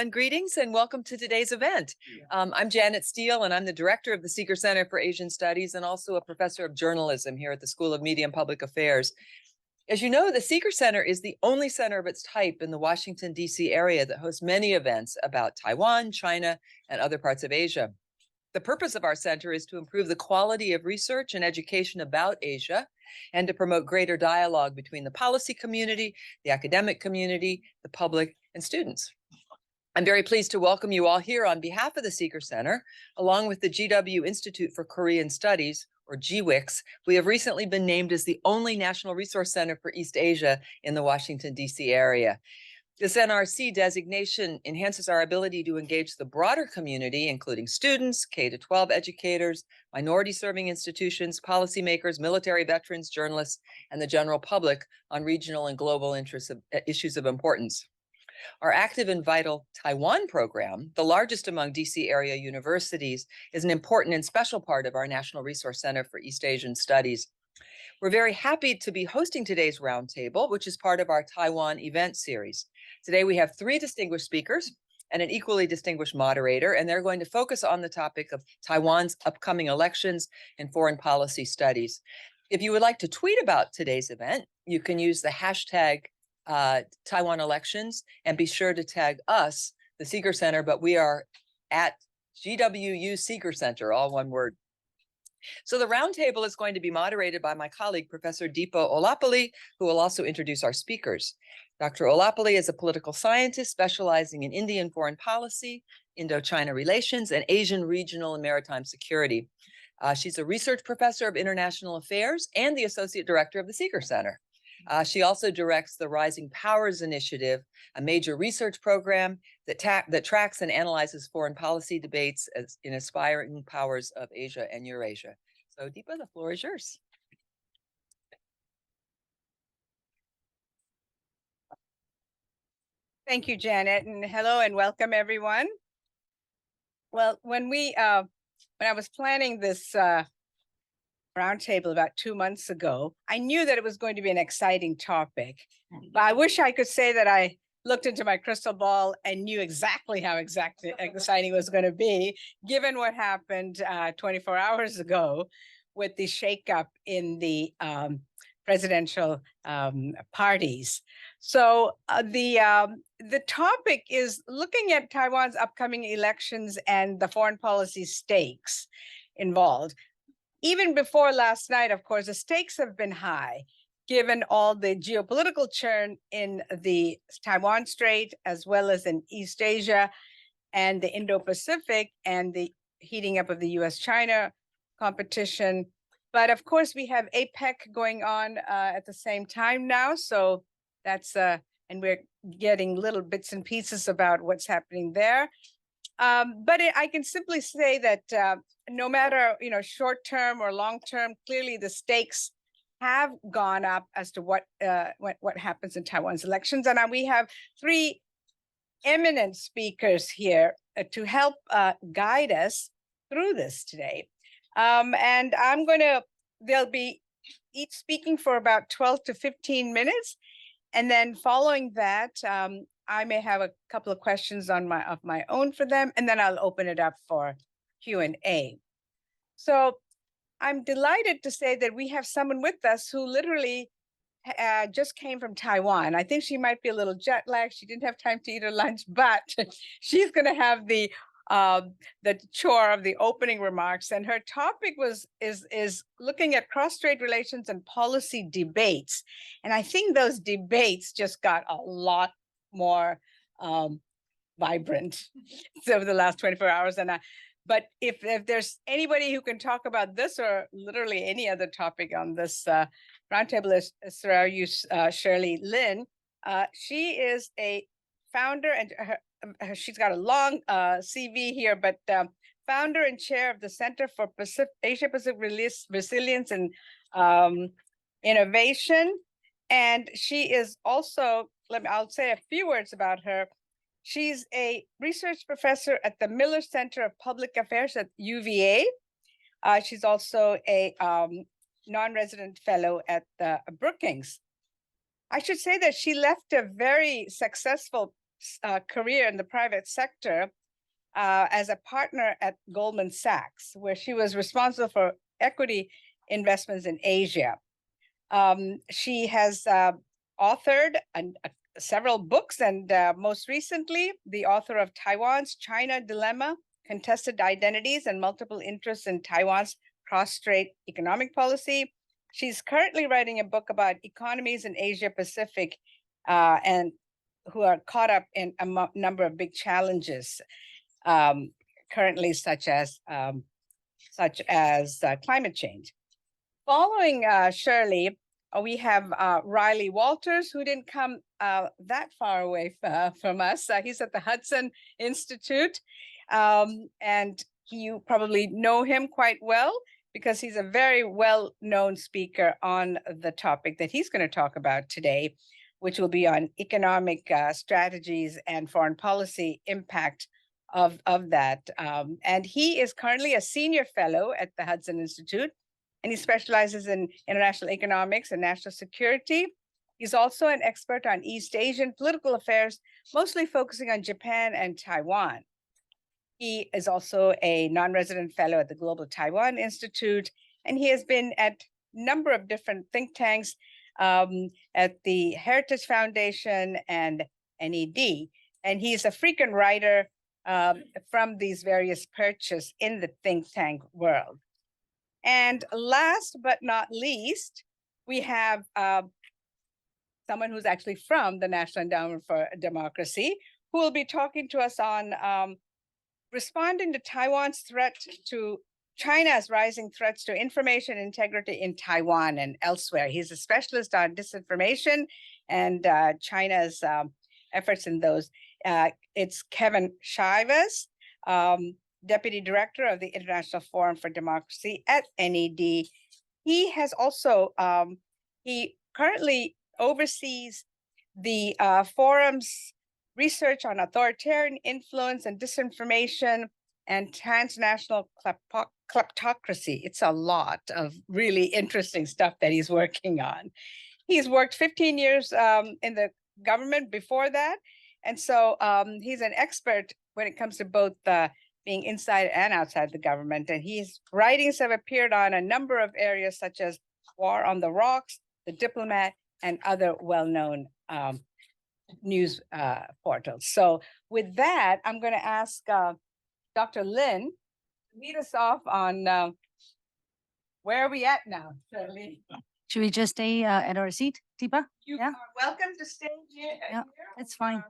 everyone. Greetings and welcome to today's event. I'm Janet Steele, and I'm the director of the Sigur Center for Asian Studies and also a professor of journalism here at the School of Media and Public Affairs. As you know, the Sigur Center is the only center of its type in the Washington, D.C. area that hosts many events about Taiwan, China, and other parts of Asia. The purpose of our center is to improve the quality of research and education about Asia and to promote greater dialogue between the policy community, the academic community, the public, and students. I'm very pleased to welcome you all here on behalf of the Sigur Center, along with the GW Institute for Korean Studies, or GWICS. We have recently been named as the only National Resource Center for East Asia in the Washington, D.C. area. This NRC designation enhances our ability to engage the broader community, including students, K-12 educators, minority-serving institutions, policymakers, military veterans, journalists, and the general public on regional and global issues of importance. Our active and vital Taiwan program, the largest among DC area universities, is an important and special part of our National Resource Center for East Asian Studies. We're very happy to be hosting today's roundtable, which is part of our Taiwan event series. Today we have 3 distinguished speakers and an equally distinguished moderator, and they're going to focus on the topic of Taiwan's upcoming elections and foreign policy studies. If you would like to tweet about today's event, you can use the hashtag Taiwan elections and be sure to tag us, the Sigur Center, but we are at GWU Sigur Center, all one word. So the roundtable is going to be moderated by my colleague, Professor Deepa Olapalli, who will also introduce our speakers. Dr. Olapalli is a political scientist specializing in Indian foreign policy, Indo-China relations, and Asian regional and maritime security. She's a research professor of international affairs and the associate director of the Sigur Center. She also directs the Rising Powers Initiative, a major research program that tracks and analyzes foreign policy debates in aspiring powers of Asia and Eurasia. So Deepa, the floor is yours. Thank you, Janet, and hello and welcome everyone. Well, when I was planning this roundtable about 2 months ago, I knew that it was going to be an exciting topic. But I wish I could say that I looked into my crystal ball and knew exactly how exciting it was going to be, given what happened 24 hours ago with the shakeup in the presidential parties. So the topic is looking at Taiwan's upcoming elections and the foreign policy stakes involved. Even before last night, of course, the stakes have been high, given all the geopolitical churn in the Taiwan Strait, as well as in East Asia and the Indo-Pacific, and the heating up of the US-China competition. But of course, we have APEC going on at the same time now. So that's, and we're getting little bits and pieces about what's happening there. But I can simply say that no matter, short-term or long-term, clearly the stakes have gone up as to what happens in Taiwan's elections. And we have 3 eminent speakers here to help guide us through this today. And they'll be each speaking for about 12 to 15 minutes. And then following that, I may have a couple of questions of my own for them, and then I'll open it up for Q&A. So I'm delighted to say that we have someone with us who literally just came from Taiwan. I think she might be a little jet lagged. She didn't have time to eat her lunch, but she's going to have the chore of the opening remarks. And her topic is looking at cross-strait relations and policy debates. And I think those debates just got a lot more vibrant over the last 24 hours. But if there's anybody who can talk about this or literally any other topic on this roundtable, is Syaru Shirley Lin. She is a founder, and she's got a long CV here, but founder and chair of the Center for Asia-Pacific Resilience and Innovation. And she is also, I'll say a few words about her. She's a research professor at the Miller Center of Public Affairs at UVA. She's also a non-resident fellow at Brookings. I should say that she left a very successful career in the private sector as a partner at Goldman Sachs, where she was responsible for equity investments in Asia. She has authored several books, and most recently, the author of Taiwan's China Dilemma, Contested Identities and Multiple Interests in Taiwan's Cross-Strait Economic Policy. She's currently writing a book about economies in Asia Pacific and who are caught up in a number of big challenges currently, such as climate change. Following Shirley, we have Riley Walters, who didn't come that far away from us. He's at the Hudson Institute, and you probably know him quite well because he's a very well-known speaker on the topic that he's going to talk about today, which will be on economic strategies and foreign policy impact of that. And he is currently a senior fellow at the Hudson Institute, and he specializes in international economics and national security. He's also an expert on East Asian political affairs, mostly focusing on Japan and Taiwan. He is also a non-resident fellow at the Global Taiwan Institute, and he has been at a number of different think tanks at the Heritage Foundation and NED. And he's a frequent writer from these various perches in the think tank world. And last but not least, we have someone who's actually from the National Endowment for Democracy, who will be talking to us on responding to Taiwan's threat to China's rising threats to information integrity in Taiwan and elsewhere. He's a specialist on disinformation and China's efforts in those. It's Kevin Sheives, Deputy Director of the International Forum for Democracy at NED. He has also, he currently oversees the forum's research on authoritarian influence and disinformation and transnational kleptocracy. It's a lot of really interesting stuff that he's working on. He's worked 15 years in the government before that. And so he's an expert when it comes to both being inside and outside the government. And his writings have appeared on a number of areas such as War on the Rocks, The Diplomat, and other well-known news portals. So with that, I'm going to ask Dr. Lin to lead us off on where are we at now, Shirley? Should we just stay at our seat, Deepa? You Yeah. are welcome to stay here. Yeah, it's fine.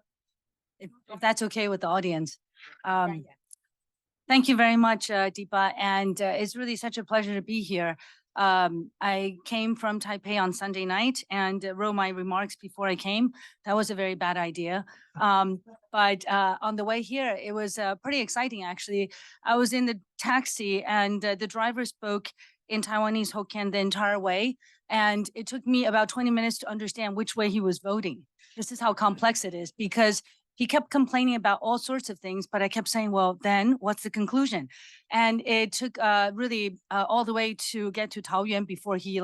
If that's okay with the audience. Thank you very much, Deepa. And it's really such a pleasure to be here. I came from Taipei on Sunday night and wrote my remarks before I came. That was a very bad idea. But on the way here, it was pretty exciting, actually. I was in the taxi and the driver spoke in Taiwanese Hokkien the entire way. And it took me about 20 minutes to understand which way he was voting. This is how complex it is, because he kept complaining about all sorts of things, but I kept saying, well, then what's the conclusion? And it took really all the way to get to Taoyuan before he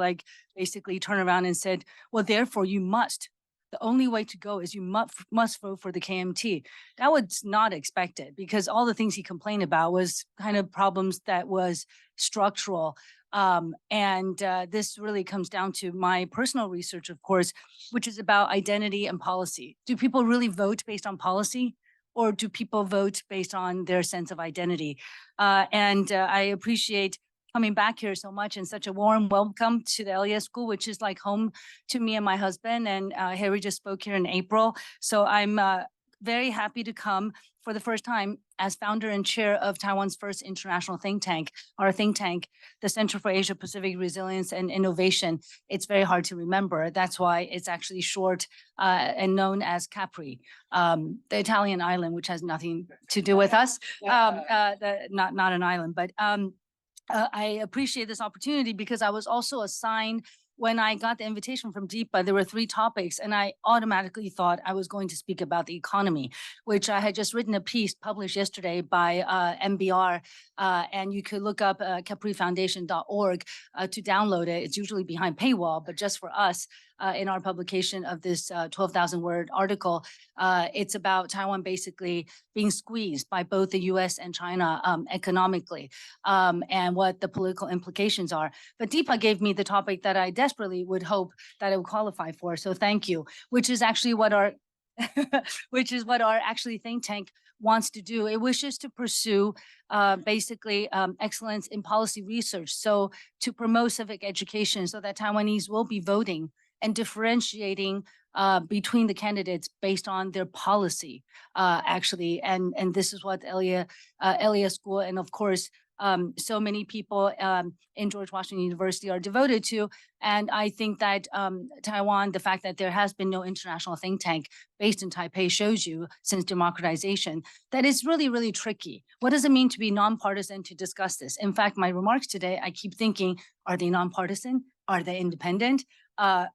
basically turned around and said, well, therefore you must. The only way to go is you must vote for the KMT. That was not expected because all the things he complained about was kind of problems that was structural. And this really comes down to my personal research, of course, which is about identity and policy. Do people really vote based on policy, or do people vote based on their sense of identity? And I appreciate coming back here so much and such a warm welcome to the LES School, which is like home to me and my husband. And Harry just spoke here in April. So I'm very happy to come for the first time as founder and chair of Taiwan's first international think tank, our think tank, the Center for Asia Pacific Resilience and Innovation. It's very hard to remember. That's why it's actually short and known as Capri, the Italian island, which has nothing to do with us, not an island. But I appreciate this opportunity because I was also assigned when I got the invitation from DEPA, there were 3 topics, and I automatically thought I was going to speak about the economy, which I had just written a piece published yesterday by MBR, and you could look up caprifoundation.org to download it. It's usually behind paywall, but just for us, in our publication of this 12,000 word article, it's about Taiwan basically being squeezed by both the US and China economically, and what the political implications are. But DEPA gave me the topic that I desperately would hope that I would qualify for. So thank you, which is actually what our actually think tank wants to do. It wishes to pursue basically excellence in policy research. So to promote civic education so that Taiwanese will be voting and differentiating between the candidates based on their policy, actually. And this is what Elia School and of course, so many people in George Washington University are devoted to. And I think that Taiwan, the fact that there has been no international think tank based in Taipei shows you since democratization that it's really, really tricky. What does it mean to be nonpartisan to discuss this? In fact, my remarks today, I keep thinking, are they nonpartisan? Are they independent?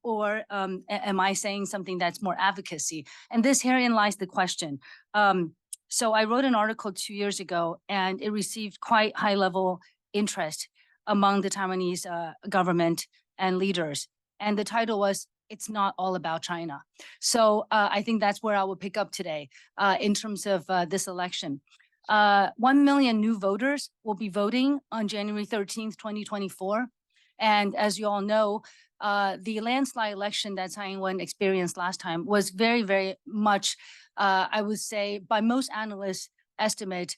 Or am I saying something that's more advocacy? And this herein lies the question. So I wrote an article 2 years ago, and it received quite high level interest among the Taiwanese government and leaders. And the title was, "It's Not All About China." So I think that's where I will pick up today in terms of this election. 1 million new voters will be voting on January 13th, 2024. And as you all know, the landslide election that Tsai Ing-wen experienced last time was very, very much, I would say, by most analysts' estimate,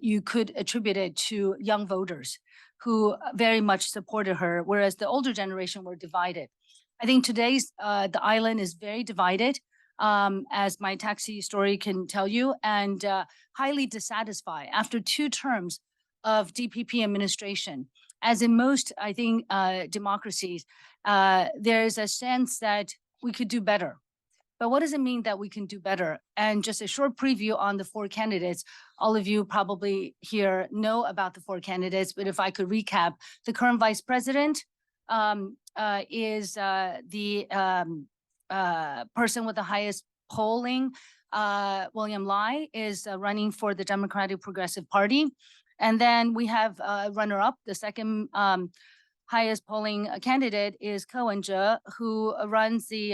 you could attribute it to young voters who very much supported her, whereas the older generation were divided. I think today's the island is very divided, as my taxi story can tell you, and highly dissatisfied after 2 terms of DPP administration. As in most, I think, democracies, there is a sense that we could do better. But what does it mean that we can do better? And just a short preview on the 4 candidates. All of you probably here know about the 4 candidates, but if I could recap, the current vice president is the person with the highest polling. William Lai is running for the Democratic Progressive Party. And then we have runner-up, the second highest polling candidate is Ko Wen-je, who runs the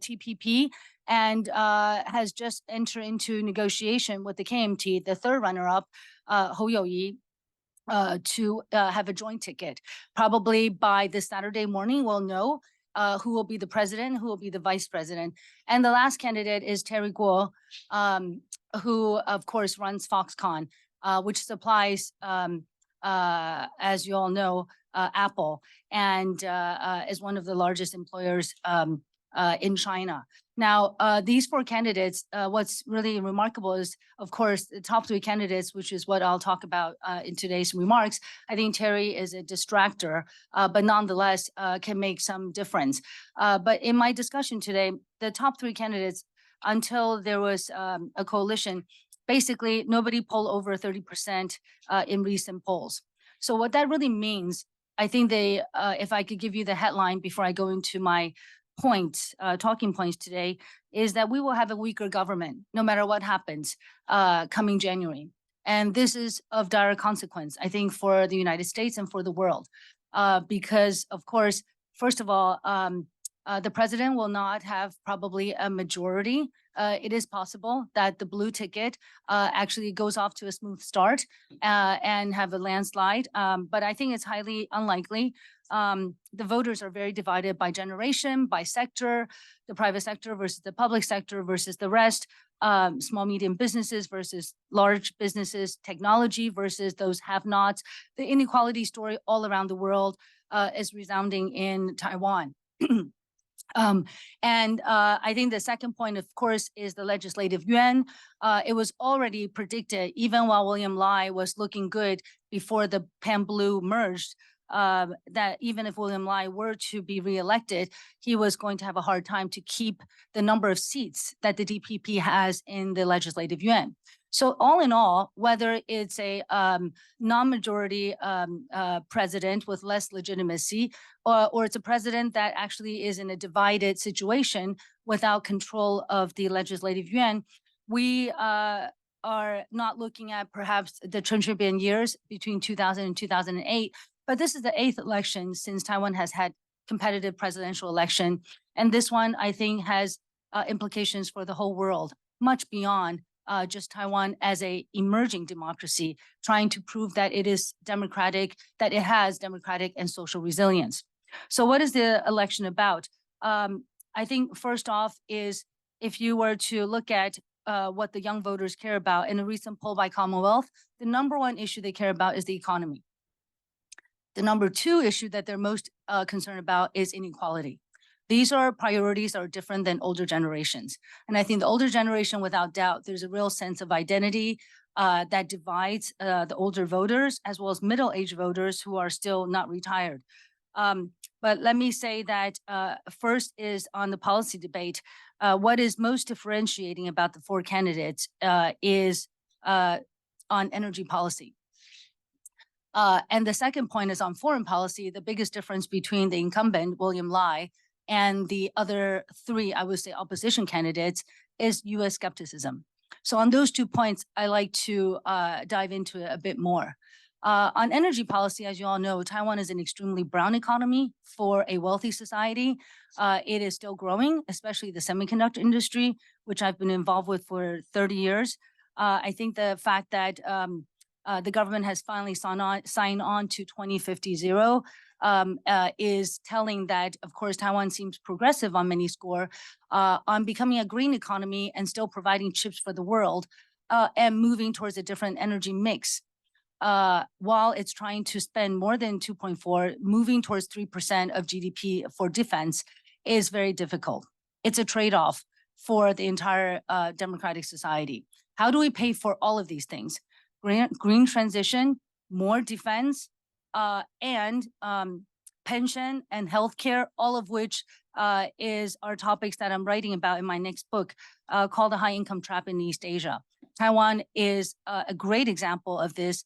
TPP and has just entered into negotiation with the KMT, the third runner-up, Hou You-yi, to have a joint ticket. Probably by this Saturday morning, we'll know who will be the president, who will be the vice president. And the last candidate is Terry Guo, who of course runs Foxconn, which supplies, as you all know, Apple, and is one of the largest employers in China. Now, these 4 candidates, what's really remarkable is, of course, the top 3 candidates, which is what I'll talk about in today's remarks. I think Terry is a distractor, but nonetheless can make some difference. But in my discussion today, the top 3 candidates, until there was a coalition, basically nobody polled over 30% in recent polls. So what that really means, I think they, if I could give you the headline before I go into my points, talking points today, is that we will have a weaker government no matter what happens coming January. And this is of dire consequence, I think, for the United States and for the world, because of course, first of all, the president will not have probably a majority. It is possible that the blue ticket actually goes off to a smooth start and have a landslide. But I think it's highly unlikely. The voters are very divided by generation, by sector, the private sector versus the public sector versus the rest, small, medium businesses versus large businesses, technology versus those have-nots. The inequality story all around the world is resounding in Taiwan. I think the second point, of course, is the legislative yuan. It was already predicted, even while William Lai was looking good before the pan-blue merged, that even if William Lai were to be reelected, he was going to have a hard time to keep the number of seats that the DPP has in the legislative yuan. So all in all, whether it's a non-majority president with less legitimacy, or it's a president that actually is in a divided situation without control of the legislative yuan, we are not looking at perhaps the Chen years between 2000 and 2008, but this is the 8th election since Taiwan has had competitive presidential election. And this one, I think, has implications for the whole world, much beyond just Taiwan as a emerging democracy, trying to prove that it is democratic, that it has democratic and social resilience. So what is the election about? I think first off is if you were to look at what the young voters care about in a recent poll by Commonwealth, the number one issue they care about is the economy. The number two issue that they're most concerned about is inequality. These are priorities that are different than older generations. And I think the older generation, without doubt, there's a real sense of identity that divides the older voters as well as middle-aged voters who are still not retired. But let me say that first is on the policy debate. What is most differentiating about the four candidates is on energy policy. And the second point is on foreign policy. The biggest difference between the incumbent, William Lai, and the other three, I would say, opposition candidates is US skepticism. So on those 2 points, I like to dive into it a bit more. On energy policy, as you all know, Taiwan is an extremely brown economy for a wealthy society. It is still growing, especially the semiconductor industry, which I've been involved with for 30 years. I think the fact that the government has finally signed on to 2050 is telling that, of course, Taiwan seems progressive on many scores on becoming a green economy and still providing chips for the world and moving towards a different energy mix. While it's trying to spend more than 2.4, moving towards 3% of GDP for defense is very difficult. It's a trade-off for the entire democratic society. How do we pay for all of these things? Green transition, more defense, and pension and healthcare, all of which are topics that I'm writing about in my next book called The High Income Trap in East Asia. Taiwan is a great example of this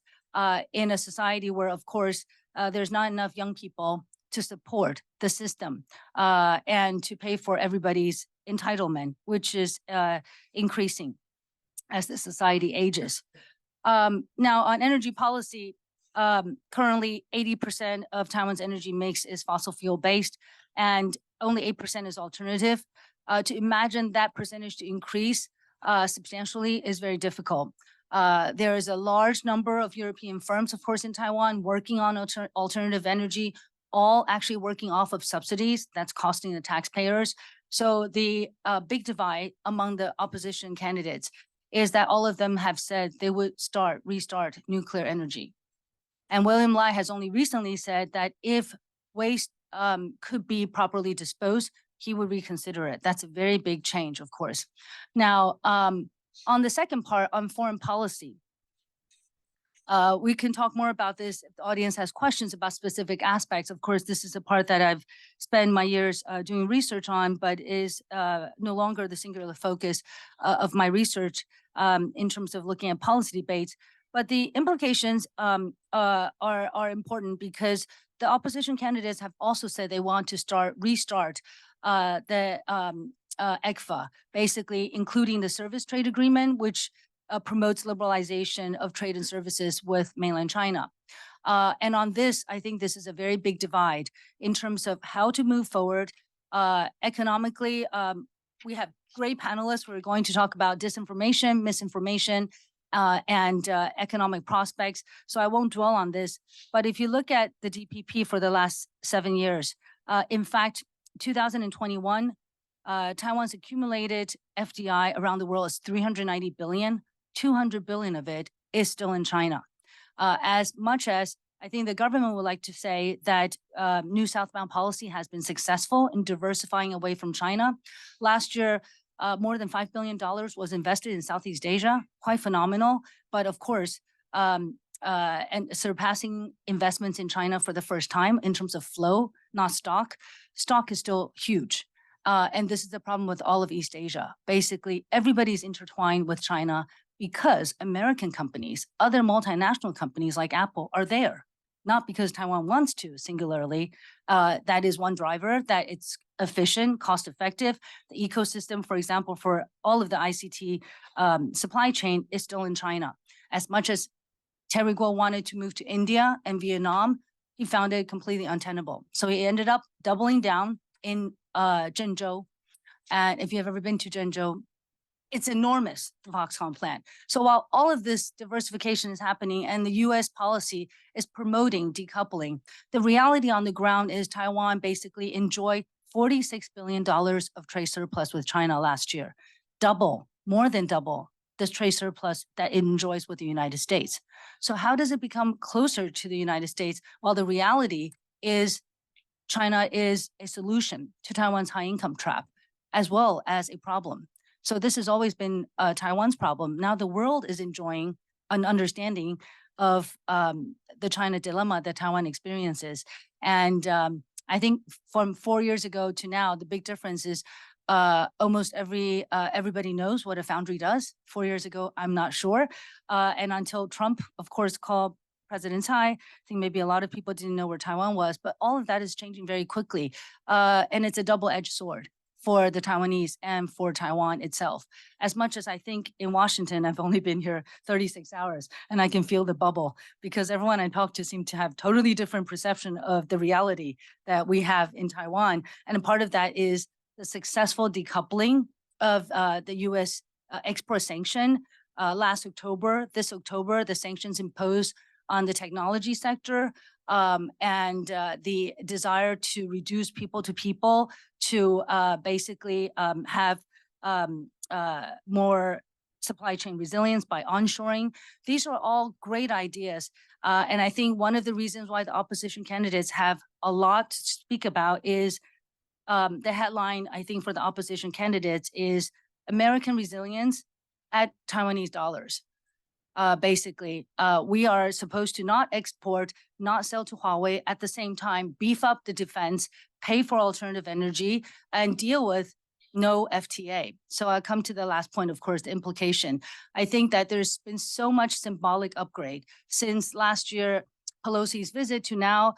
in a society where, of course, there's not enough young people to support the system and to pay for everybody's entitlement, which is increasing as the society ages. Now, on energy policy, currently 80% of Taiwan's energy mix is fossil fuel based, and only 8% is alternative. To imagine that percentage to increase substantially is very difficult. There is a large number of European firms, of course, in Taiwan working on alternative energy, all actually working off of subsidies that's costing the taxpayers. So the big divide among the opposition candidates is that all of them have said they would restart nuclear energy. And William Lai has only recently said that if waste could be properly disposed, he would reconsider it. That's a very big change, of course. Now, on the second part, on foreign policy, we can talk more about this if the audience has questions about specific aspects. Of course, this is a part that I've spent my years doing research on, but is no longer the singular focus of my research in terms of looking at policy debates. But the implications are important because the opposition candidates have also said they want to restart the ECFA, basically including the service trade agreement, which promotes liberalization of trade and services with mainland China. And on this, I think this is a very big divide in terms of how to move forward. Economically, we have great panelists. We're going to talk about disinformation, misinformation, and economic prospects. So I won't dwell on this. But if you look at the DPP for the last 7 years, in fact, 2021, Taiwan's accumulated FDI around the world is 390 billion. 200 billion of it is still in China. As much as I think the government would like to say that new southbound policy has been successful in diversifying away from China. Last year, more than $5 billion was invested in Southeast Asia, quite phenomenal. But of course, and surpassing investments in China for the first time in terms of flow, not stock. Stock is still huge. And this is the problem with all of East Asia. Basically, everybody's intertwined with China because American companies, other multinational companies like Apple are there, not because Taiwan wants to singularly. That is one driver, that it's efficient, cost effective. The ecosystem, for example, for all of the ICT supply chain is still in China. As much as Terry Guo wanted to move to India and Vietnam, he found it completely untenable. So he ended up doubling down in Zhengzhou. And if you've ever been to Zhengzhou, it's enormous, the Foxconn plant. So while all of this diversification is happening and the US policy is promoting decoupling, the reality on the ground is Taiwan basically enjoyed $46 billion of trade surplus with China last year. Double, more than double this trade surplus that it enjoys with the United States. So how does it become closer to the United States while the reality is China is a solution to Taiwan's high income trap as well as a problem? So this has always been Taiwan's problem. Now the world is enjoying an understanding of the China dilemma that Taiwan experiences. And I think from 4 years ago to now, the big difference is almost everybody knows what a foundry does. 4 years ago, I'm not sure. And until Trump, of course, called President Tsai, I think maybe a lot of people didn't know where Taiwan was, but all of that is changing very quickly. And it's a double-edged sword for the Taiwanese and for Taiwan itself. As much as I think in Washington, I've only been here 36 hours and I can feel the bubble because everyone I talk to seems to have totally different perception of the reality that we have in Taiwan. And a part of that is the successful decoupling of the US export sanction last October. This October, the sanctions imposed on the technology sector and the desire to reduce people to people to basically have more supply chain resilience by onshoring. These are all great ideas. And I think one of the reasons why the opposition candidates have a lot to speak about is the headline, I think, for the opposition candidates is American resilience at Taiwanese dollars. Basically, we are supposed to not export, not sell to Huawei, at the same time, beef up the defense, pay for alternative energy, and deal with no FTA. So I'll come to the last point, of course, the implication. I think that there's been so much symbolic upgrade since last year, Pelosi's visit to now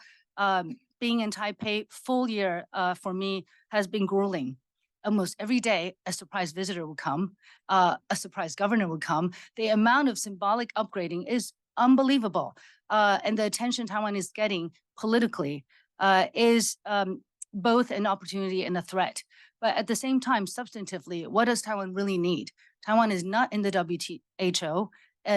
being in Taipei full year for me has been grueling. Almost every day, a surprise visitor would come, a surprise governor would come. The amount of symbolic upgrading is unbelievable. And the attention Taiwan is getting politically is both an opportunity and a threat. But at the same time, substantively, what does Taiwan really need? Taiwan is not in the WHO.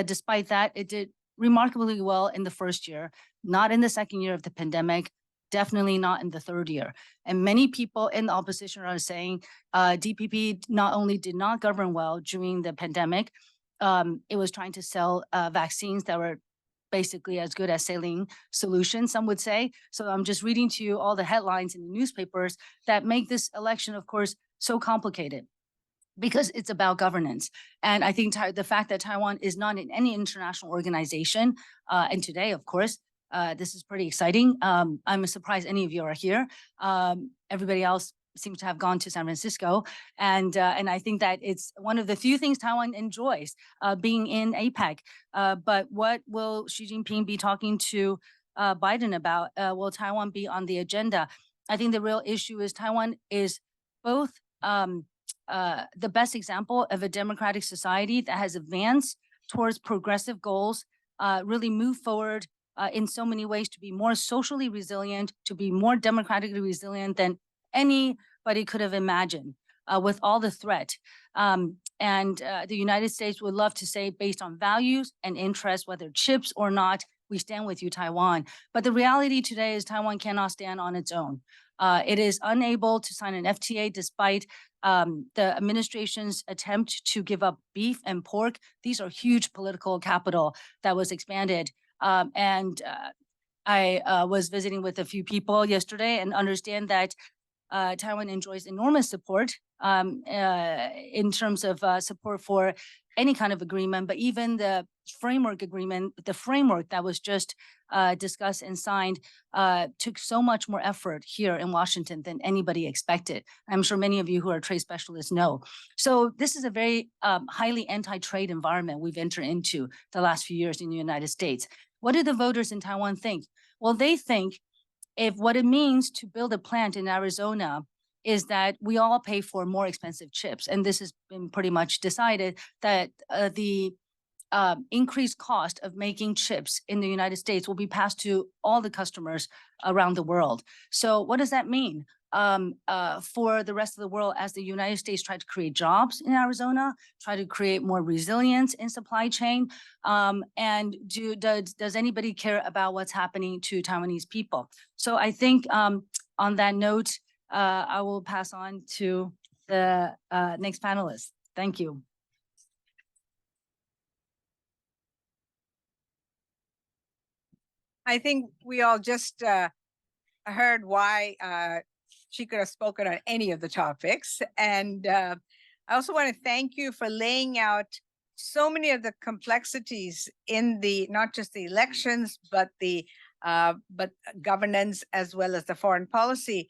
Despite that, it did remarkably well in the first year, not in the second year of the pandemic, definitely not in the third year. And many people in the opposition are saying DPP not only did not govern well during the pandemic, it was trying to sell vaccines that were basically as good as saline solutions, some would say. So I'm just reading to you all the headlines in the newspapers that make this election, of course, so complicated because it's about governance. And I think the fact that Taiwan is not in any international organization, and today, of course, this is pretty exciting. I'm surprised any of you are here. Everybody else seems to have gone to San Francisco. And I think that it's one of the few things Taiwan enjoys, being in APEC. But what will Xi Jinping be talking to Biden about? Will Taiwan be on the agenda? I think the real issue is Taiwan is both the best example of a democratic society that has advanced towards progressive goals, really move forward in so many ways to be more socially resilient, to be more democratically resilient than anybody could have imagined with all the threat. And the United States would love to say, based on values and interests, whether chips or not, we stand with you, Taiwan. But the reality today is Taiwan cannot stand on its own. It is unable to sign an FTA despite the administration's attempt to give up beef and pork. These are huge political capital that was expanded. And I was visiting with a few people yesterday and understand that Taiwan enjoys enormous support in terms of support for any kind of agreement, but even the framework agreement, the framework that was just discussed and signed took so much more effort here in Washington than anybody expected. I'm sure many of you who are trade specialists know. So this is a very highly anti-trade environment we've entered into the last few years in the United States. What do the voters in Taiwan think? Well, they think if what it means to build a plant in Arizona is that we all pay for more expensive chips. And this has been pretty much decided that the increased cost of making chips in the United States will be passed to all the customers around the world. So what does that mean for the rest of the world as the United States try to create jobs in Arizona, try to create more resilience in supply chain? And does anybody care about what's happening to Taiwanese people? So I think on that note, I will pass on to the next panelist. Thank you. I think we all just heard why she could have spoken on any of the topics. And I also want to thank you for laying out so many of the complexities in the, not just the elections, but the but governance as well as the foreign policy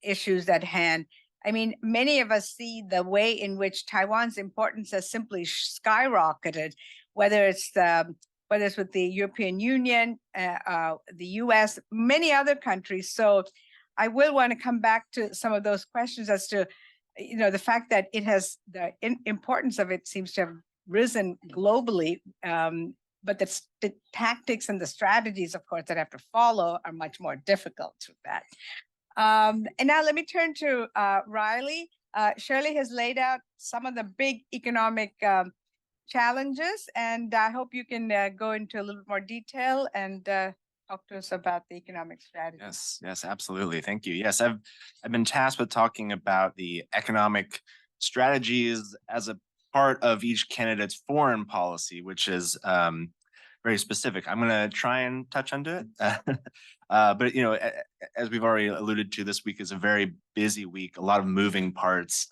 issues at hand. I mean, many of us see the way in which Taiwan's importance has simply skyrocketed, whether it's with the European Union, the US, many other countries. So I will want to come back to some of those questions as to, you know, the fact that it has, the importance of it seems to have risen globally, but the tactics and the strategies, of course, that have to follow are much more difficult with that. And now let me turn to Riley. Shirley has laid out some of the big economic challenges, and I hope you can go into a little more detail and talk to us about the economic strategy. Yes, absolutely. Thank you. Yes, I've been tasked with talking about the economic strategies as a part of each candidate's foreign policy, which is very specific. I'm going to try and touch onto it. But, you know, as we've already alluded to, this week is a very busy week, a lot of moving parts,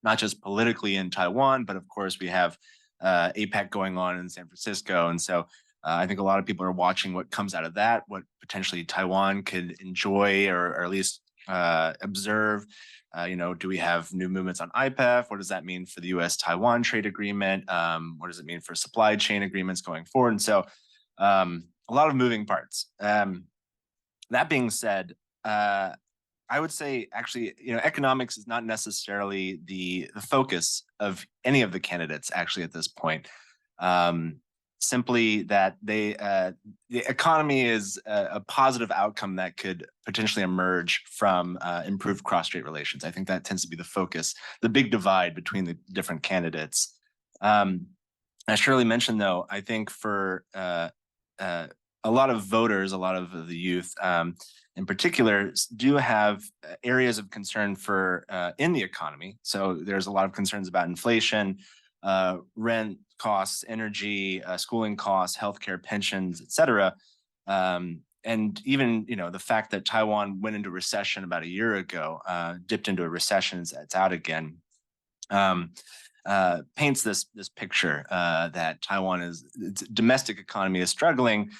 not just politically in Taiwan, but of course we have APEC going on in San Francisco. And so I think a lot of people are watching what comes out of that, what potentially Taiwan could enjoy or at least observe. You know, do we have new movements on IPEF? What does that mean for the US-Taiwan trade agreement? What does it mean for supply chain agreements going forward? And so a lot of moving parts. That being said, I would say actually, you know, economics is not necessarily the focus of any of the candidates actually at this point. Simply that the economy is a positive outcome that could potentially emerge from improved cross-strait relations. I think that tends to be the focus, the big divide between the different candidates. As Shirley mentioned, though, I think for a lot of voters, a lot of the youth in particular, do have areas of concern for in the economy. So there's a lot of concerns about inflation, rent costs, energy, schooling costs, healthcare, pensions, et cetera. And even, you know, the fact that Taiwan went into recession about a year ago, dipped into a recession, it's out again, paints this picture that Taiwan its domestic economy is struggling.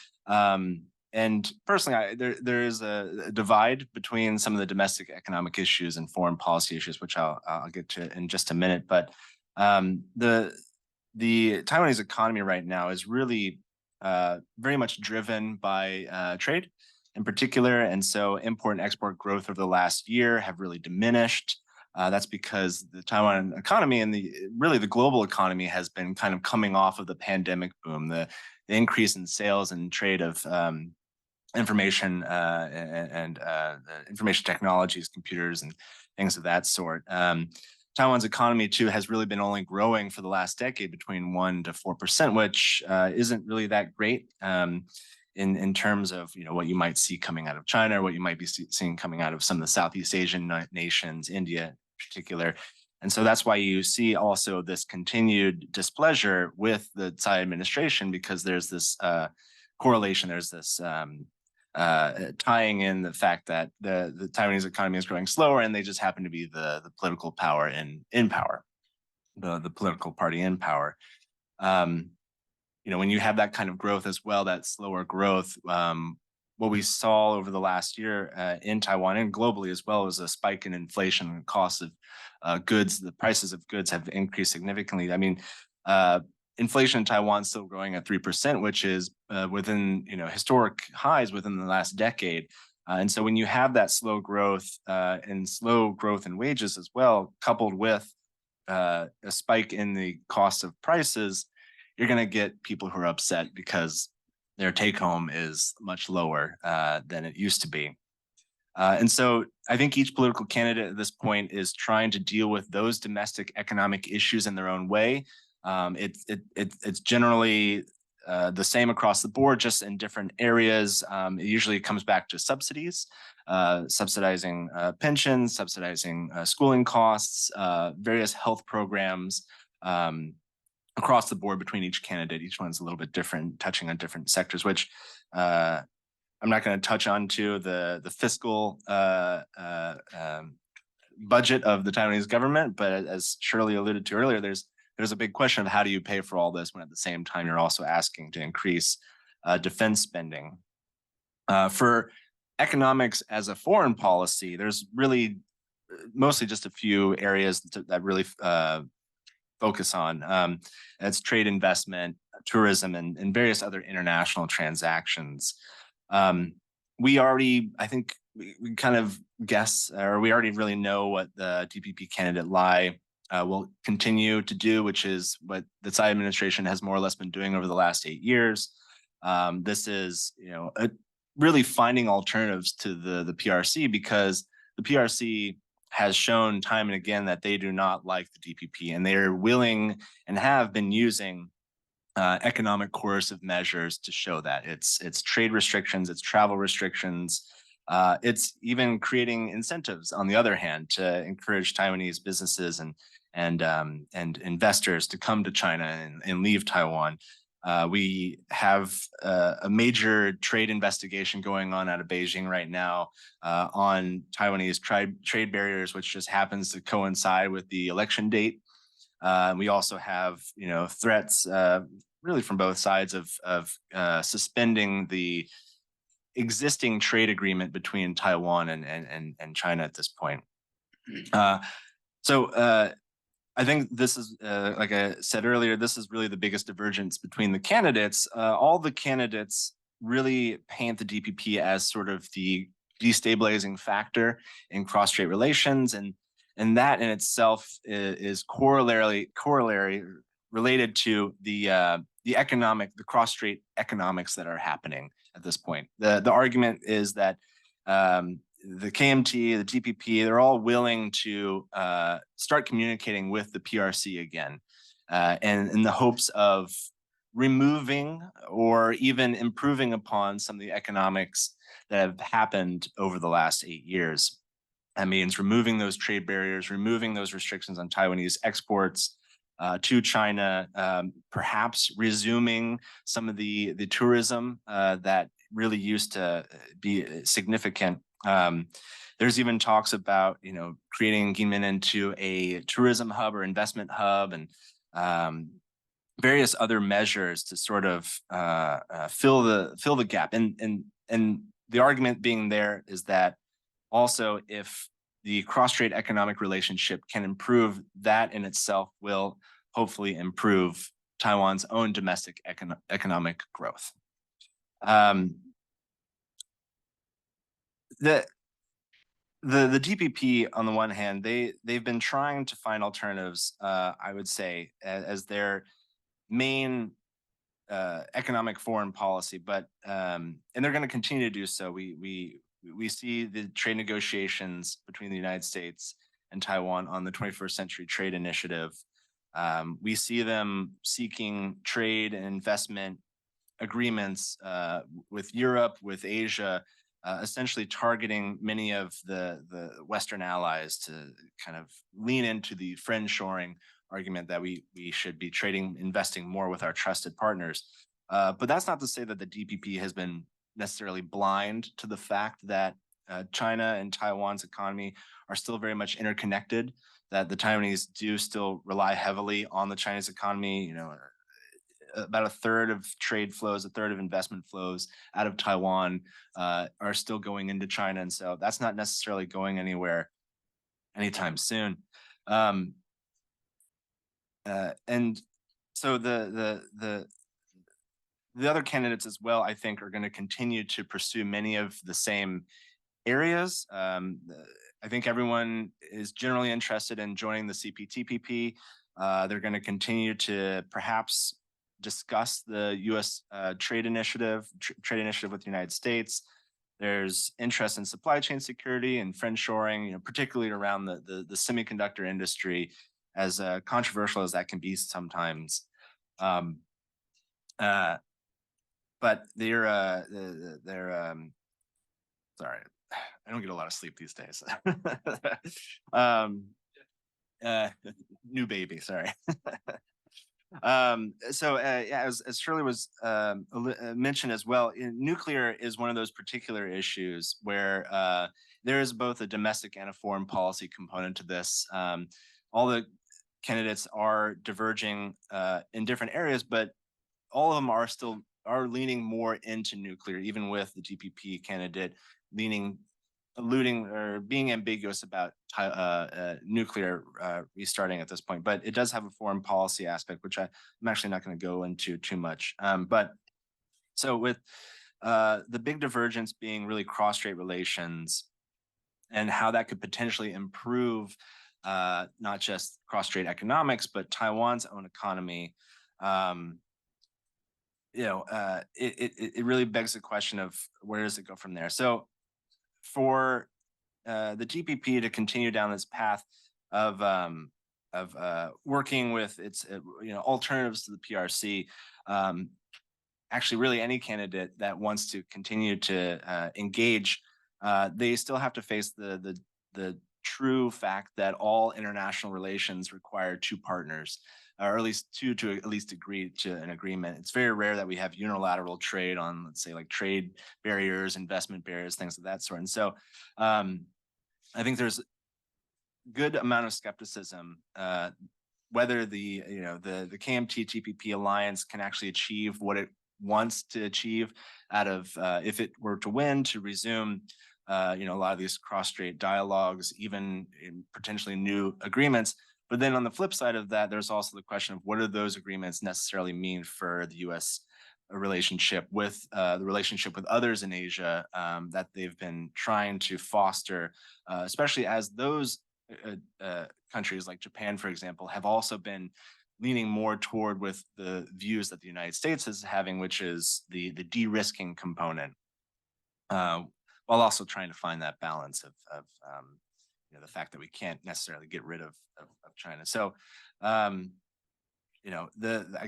And personally, there is a divide between some of the domestic economic issues and foreign policy issues, which I'll get to in just a minute. But the Taiwanese economy right now is really very much driven by trade in particular. And so import and export growth over the last year have really diminished. That's because the Taiwan economy and really the global economy has been kind of coming off of the pandemic boom, the increase in sales and trade of information and information technologies, computers, and things of that sort. Taiwan's economy too has really been only growing for the last decade between 1% to 4%, which isn't really that great in terms of, you know, what you might see coming out of China, or what you might be seeing coming out of some of the Southeast Asian nations, India in particular. And so that's why you see also this continued displeasure with the Tsai administration, because there's this correlation, there's this tying in the fact that the Taiwanese economy is growing slower, and they just happen to be the political power in power, the political party in power. When you have that kind of growth as well, that slower growth, what we saw over the last year in Taiwan and globally as well, is a spike in inflation and costs of goods. The prices of goods have increased significantly. I mean, inflation in Taiwan is still growing at 3%, which is within historic highs within the last decade. And so when you have that slow growth in wages as well, coupled with a spike in the cost of prices, you're going to get people who are upset because their take home is much lower than it used to be. And so I think each political candidate at this point is trying to deal with those domestic economic issues in their own way. It's generally the same across the board, just in different areas. It usually comes back to subsidies, subsidizing pensions, subsidizing schooling costs, various health programs, across the board between each candidate. Each one's a little bit different, touching on different sectors, which I'm not going to touch on to the fiscal budget of the Taiwanese government. But as Shirley alluded to earlier, there's a big question of how do you pay for all this when at the same time you're also asking to increase defense spending. For economics as a foreign policy, there's really mostly just a few areas that really focus on. That's trade, investment, tourism, and various other international transactions. We already, I think, we kind of guess, or we already really know what the DPP candidate Lai will continue to do, which is what the Tsai administration has more or less been doing over the last 8 years. This is, really finding alternatives to the PRC, because the PRC has shown time and again that they do not like the DPP, and they are willing and have been using economic coercive measures to show that. It's trade restrictions, it's travel restrictions, it's even creating incentives on the other hand to encourage Taiwanese businesses and investors to come to China and leave Taiwan. We have a major trade investigation going on out of Beijing right now on Taiwanese trade barriers, which just happens to coincide with the election date. We also have, threats really from both sides of suspending the existing trade agreement between Taiwan and China at this point. I think this is, like I said earlier, this is really the biggest divergence between the candidates. All the candidates really paint the DPP as sort of the destabilizing factor in cross-strait relations, and that in itself is corollary related to the cross-strait economics that are happening at this point. The argument is that the KMT, the DPP, they're all willing to start communicating with the PRC again, and in the hopes of removing or even improving upon some of the economics that have happened over the last 8 years. That means removing those trade barriers, removing those restrictions on Taiwanese exports to China, perhaps resuming some of the tourism that really used to be significant. There's even talks about, creating Guilin into a tourism hub or investment hub, and various other measures to sort of fill the gap. And the argument being there is that also, if the cross-strait economic relationship can improve, that in itself will hopefully improve Taiwan's own domestic economic growth. The DPP, on the one hand, they've been trying to find alternatives, I would say, as their main economic foreign policy, but and they're going to continue to do so. We see the trade negotiations between the United States and Taiwan on the 21st Century Trade Initiative. We see them seeking trade and investment agreements with Europe, with Asia, essentially targeting many of the Western allies to kind of lean into the friendshoring argument that we should be investing more with our trusted partners. But that's not to say that the DPP has been necessarily blind to the fact that China and Taiwan's economy are still very much interconnected, that the Taiwanese do still rely heavily on the Chinese economy. You know, about a third of trade flows, a third of investment flows out of Taiwan are still going into China. And so that's not necessarily going anywhere anytime soon. And so the other candidates as well, I think, are going to continue to pursue many of the same areas. I think everyone is generally interested in joining the CPTPP. They're going to continue to perhaps discuss the U.S. trade initiative with the United States. There's interest in supply chain security and friendshoring, you know, particularly around the semiconductor industry, as controversial as that can be sometimes. But they're sorry, I don't get a lot of sleep these days. New baby, sorry. Yeah, as Shirley was mentioned as well, nuclear is one of those particular issues where there is both a domestic and a foreign policy component to this. All the candidates are diverging in different areas, but all of them are leaning more into nuclear, even with the DPP candidate alluding or being ambiguous about nuclear restarting at this point. But it does have a foreign policy aspect, which I'm actually not going to go into too much. But so with the big divergence being really cross-strait relations and how that could potentially improve not just cross-strait economics, but Taiwan's own economy. It really begs the question of where does it go from there? So for the DPP to continue down this path of working with its alternatives to the PRC, actually really any candidate that wants to continue to engage, they still have to face the true fact that all international relations require two partners, or at least two to at least agree to an agreement. It's very rare that we have unilateral trade on, let's say, like trade barriers, investment barriers, things of that sort. And so I think there's good amount of skepticism whether the KMT TPP alliance can actually achieve what it wants to achieve out of if it were to win, to resume a lot of these cross-strait dialogues, even in potentially new agreements. But then on the flip side of that, there's also the question of what do those agreements necessarily mean for the U.S. relationship with others in Asia that they've been trying to foster, especially as those countries like Japan, for example, have also been leaning more toward with the views that the United States is having, which is the de-risking component, while also trying to find that balance of the fact that we can't necessarily get rid of China. So, I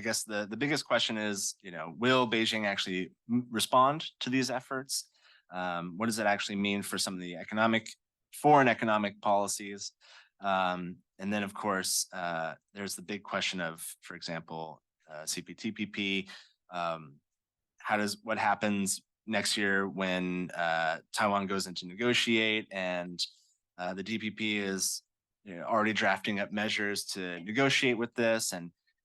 guess the biggest question is, will Beijing actually respond to these efforts? What does it actually mean for some of the foreign economic policies? And then, of course, there's the big question of, for example, CPTPP. What happens next year when Taiwan goes in to negotiate and the DPP is already drafting up measures to negotiate with this,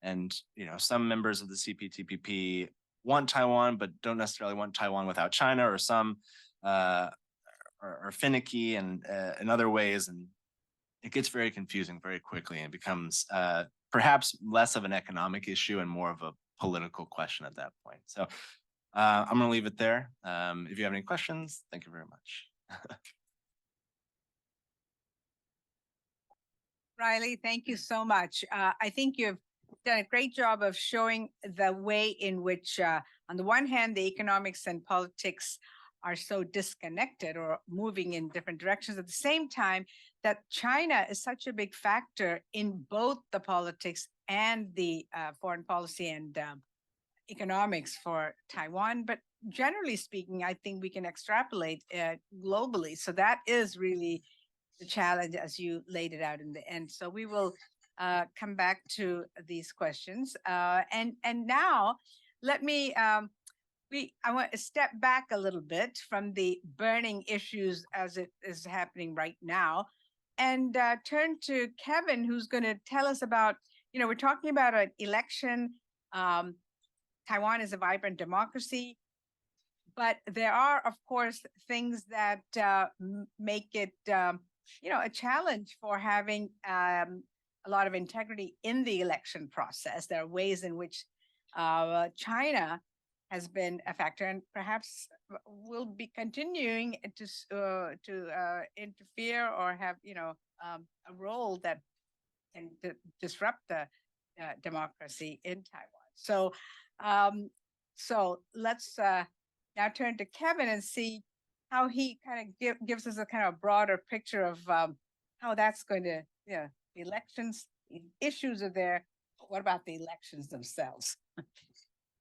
and some members of the CPTPP want Taiwan but don't necessarily want Taiwan without China, or some are finicky and in other ways, and it gets very confusing very quickly and becomes perhaps less of an economic issue and more of a political question at that point. So I'm going to leave it there. If you have any questions, thank you very much. Riley, thank you so much. I think you've done a great job of showing the way in which, on the one hand, the economics and politics are so disconnected or moving in different directions. At the same time, that China is such a big factor in both the politics and the foreign policy and economics for Taiwan. But generally speaking, I think we can extrapolate globally. So that is really the challenge as you laid it out in the end. So we will come back to these questions. And now let me I want to step back a little bit from the burning issues as it is happening right now and turn to Kevin, who's going to tell us about, we're talking about an election. Taiwan is a vibrant democracy, but there are, of course, things that make it, a challenge for having a lot of integrity in the election process. There are ways in which China has been a factor, and perhaps will be continuing to interfere or have a role that can disrupt the democracy in Taiwan. So let's now turn to Kevin and see how he kind of gives us a kind of broader picture of how that's going to, the elections, issues are there. What about the elections themselves?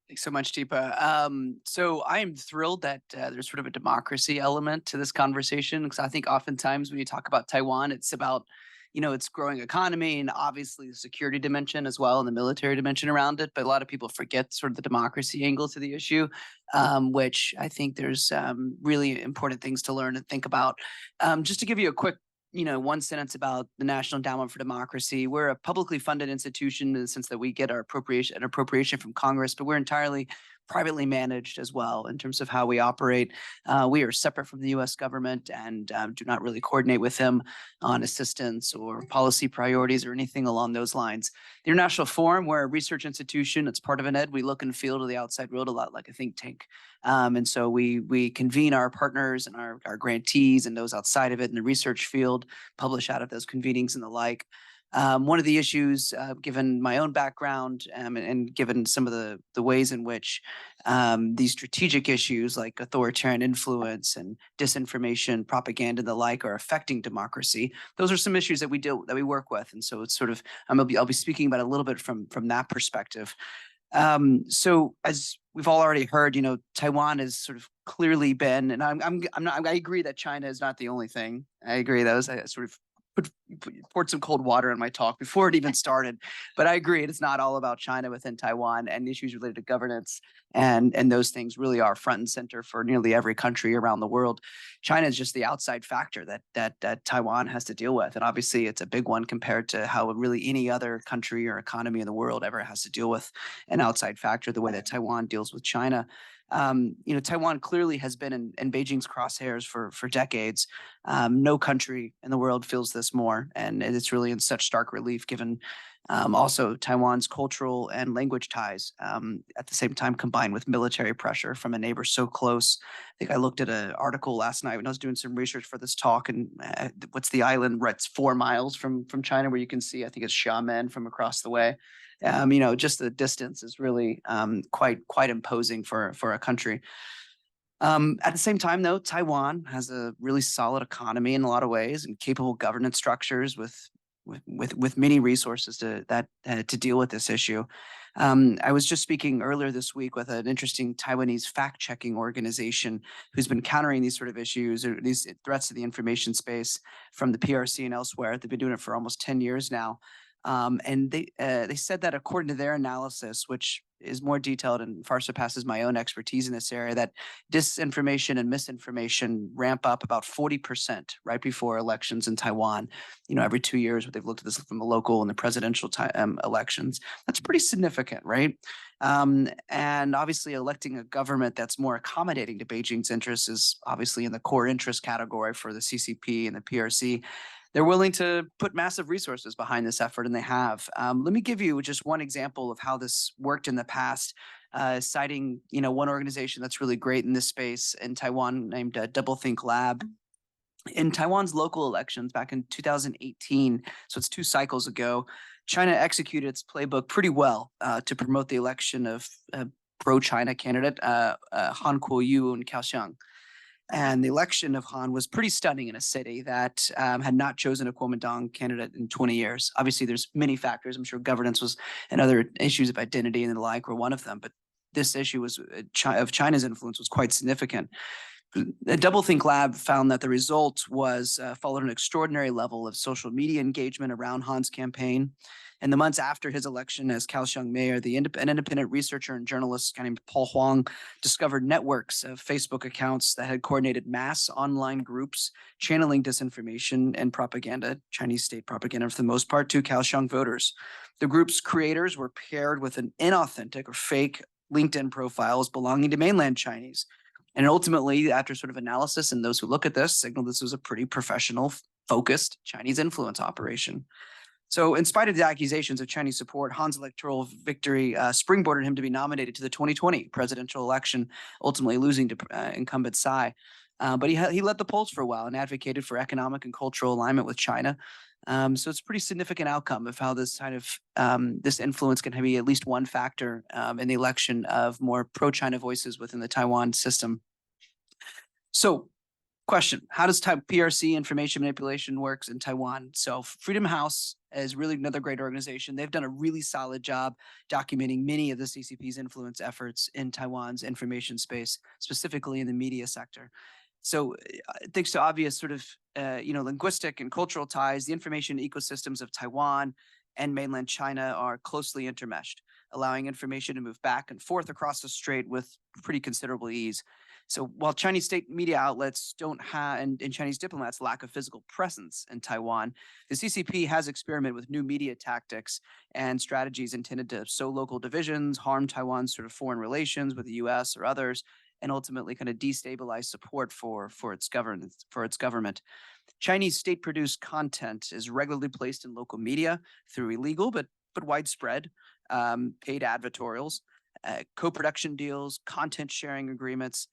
Thanks so much, Deepa. So I am thrilled that there's sort of a democracy element to this conversation, because I think oftentimes when you talk about Taiwan, it's about, its growing economy and obviously the security dimension as well and the military dimension around it. But a lot of people forget sort of the democracy angle to the issue, which I think there's really important things to learn and think about. Just to give you a quick one sentence about the National Endowment for Democracy. We're a publicly funded institution in the sense that we get our appropriation from Congress, but we're entirely privately managed as well in terms of how we operate. We are separate from the U.S. government and do not really coordinate with them on assistance or policy priorities or anything along those lines. The International Forum, we're a research institution. It's part of an ed. We look and feel to the outside world a lot like a think tank. And so we convene our partners and our grantees and those outside of it in the research field, publish out of those convenings and the like. One of the issues, given my own background and given some of the ways in which these strategic issues like authoritarian influence and disinformation, propaganda, and the like are affecting democracy, those are some issues that we work with. And so it's sort of I'll be speaking about a little bit from that perspective. So as we've all already heard, Taiwan has sort of clearly been, and I agree that China is not the only thing. I agree that I sort of poured some cold water on my talk before it even started, but I agree it's not all about China within Taiwan, and issues related to governance and those things really are front and center for nearly every country around the world. China is just the outside factor that Taiwan has to deal with, and obviously it's a big one compared to how really any other country or economy in the world ever has to deal with an outside factor the way that Taiwan deals with China. Taiwan clearly has been in Beijing's crosshairs for decades. No country in the world feels this more, and it's really in such stark relief given also Taiwan's cultural and language ties, at the same time combined with military pressure from a neighbor so close. I think I looked at an article last night when I was doing some research for this talk, and what's the island? It's 4 miles from China, where you can see, I think it's Xiamen from across the way. Just the distance is really quite imposing for a country. At the same time, though, Taiwan has a really solid economy in a lot of ways and capable governance structures with many resources to deal with this issue. I was just speaking earlier this week with an interesting Taiwanese fact-checking organization who's been countering these sort of issues or these threats to the information space from the PRC and elsewhere. They've been doing it for almost 10 years now. And they said that according to their analysis, which is more detailed and far surpasses my own expertise in this area, that disinformation and misinformation ramp up about 40% right before elections in Taiwan, every 2 years, but they've looked at this from the local and the presidential elections. That's pretty significant, right? And obviously electing a government that's more accommodating to Beijing's interests is obviously in the core interest category for the CCP and the PRC. They're willing to put massive resources behind this effort, and they have. Let me give you just one example of how this worked in the past, citing one organization that's really great in this space in Taiwan named Doublethink Lab. In Taiwan's local elections back in 2018, so it's 2 cycles ago, China executed its playbook pretty well to promote the election of pro-China candidate Han Kuo-yu in Kaohsiung. And the election of Han was pretty stunning in a city that had not chosen a Kuomintang candidate in 20 years. Obviously, there's many factors. I'm sure governance was and other issues of identity and the like were one of them. But this issue was of China's influence was quite significant. The Doublethink Lab found that the result was followed an extraordinary level of social media engagement around Han's campaign. In the months after his election as Kaohsiung mayor, an independent researcher and journalist guy named Paul Huang discovered networks of Facebook accounts that had coordinated mass online groups channeling disinformation and propaganda, Chinese state propaganda for the most part, to Kaohsiung voters. The group's creators were paired with an inauthentic or fake LinkedIn profiles belonging to mainland Chinese. And ultimately, after sort of analysis, and those who look at this signal this was a pretty professional, focused Chinese influence operation. So in spite of the accusations of Chinese support, Han's electoral victory springboarded him to be nominated to the 2020 presidential election, ultimately losing to incumbent Tsai. But he led the polls for a while and advocated for economic and cultural alignment with China. So it's a pretty significant outcome of how this kind of this influence can be at least one factor in the election of more pro-China voices within the Taiwan system. So question, how does PRC information manipulation works in Taiwan? So Freedom House is really another great organization. They've done a really solid job documenting many of the CCP's influence efforts in Taiwan's information space, specifically in the media sector. So thanks to obvious sort of, linguistic and cultural ties, the information ecosystems of Taiwan and mainland China are closely intermeshed, allowing information to move back and forth across the strait with pretty considerable ease. So while Chinese state media outlets don't have, and Chinese diplomats lack a physical presence in Taiwan, the CCP has experimented with new media tactics and strategies intended to sow local divisions, harm Taiwan's sort of foreign relations with the US or others, and ultimately kind of destabilize support for its government. Chinese state-produced content is regularly placed in local media through illegal but widespread paid advertorials, co-production deals, content sharing agreements.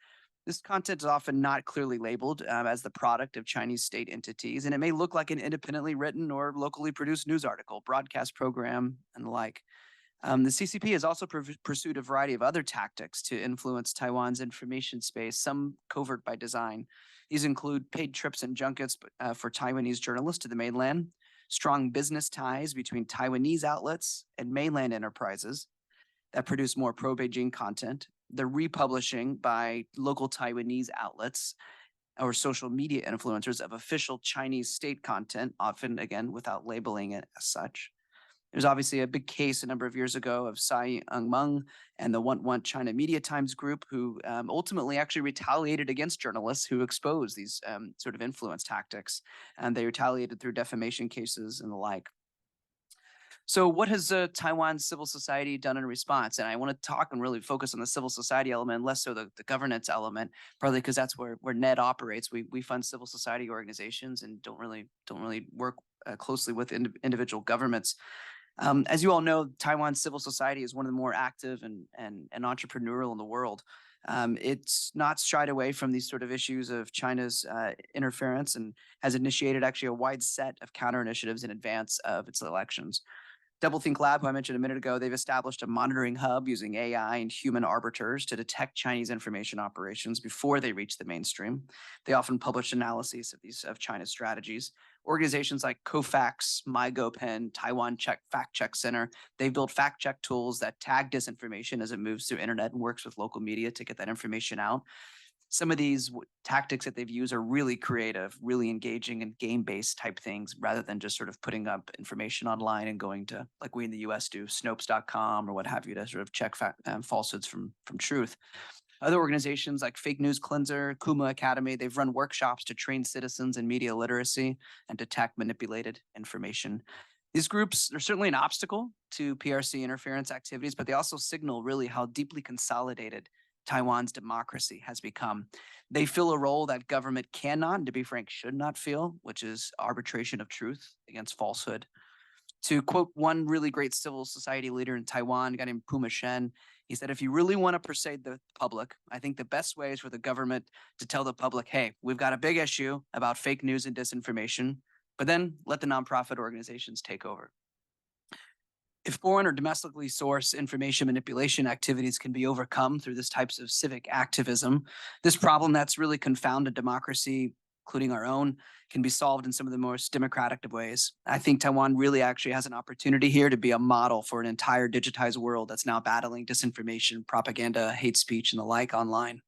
This content is often not clearly labeled as the product of Chinese state entities, and it may look like an independently written or locally produced news article, broadcast program, and the like. The CCP has also pursued a variety of other tactics to influence Taiwan's information space, some covert by design. These include paid trips and junkets for Taiwanese journalists to the mainland, strong business ties between Taiwanese outlets and mainland enterprises that produce more pro-Beijing content, the republishing by local Taiwanese outlets or social media influencers of official Chinese state content, often, again, without labeling it as such. There's obviously a big case a number of years ago of Tsai Ing-meng and the Want China Media Times group who ultimately actually retaliated against journalists who exposed these sort of influence tactics. And they retaliated through defamation cases and the like. So what has Taiwan civil society done in response? And I want to talk and really focus on the civil society element, less so the governance element, partly because that's where NED operates. We fund civil society organizations and don't really work closely with individual governments. As you all know, Taiwan's civil society is one of the more active and entrepreneurial in the world. It's not shied away from these sort of issues of China's interference and has initiated actually a wide set of counter initiatives in advance of its elections. Doublethink Lab, who I mentioned a minute ago, they've established a monitoring hub using AI and human arbiters to detect Chinese information operations before they reach the mainstream. They often publish analyses of China's strategies. Organizations like Kofax, MyGoPen, Taiwan Fact Check Center, they've built fact check tools that tag disinformation as it moves through internet and works with local media to get that information out. Some of these tactics that they've used are really creative, really engaging and game-based type things rather than just sort of putting up information online and going to, like we in the US do, Snopes.com or what have you to sort of check falsehoods from truth. Other organizations like Fake News Cleanser, Kuma Academy, they've run workshops to train citizens in media literacy and detect manipulated information. These groups are certainly an obstacle to PRC interference activities, but they also signal really how deeply consolidated Taiwan's democracy has become. They fill a role that government cannot, and to be frank, should not fill, which is arbitration of truth against falsehood. To quote one really great civil society leader in Taiwan, a guy named Puma Shen, he said, if you really want to persuade the public, I think the best way is for the government to tell the public, hey, we've got a big issue about fake news and disinformation, but then let the nonprofit organizations take over. If foreign or domestically sourced information manipulation activities can be overcome through this types of civic activism, this problem that's really confounded democracy, including our own, can be solved in some of the most democratic of ways. I think Taiwan really actually has an opportunity here to be a model for an entire digitized world that's now battling disinformation, propaganda, hate speech, and the like online.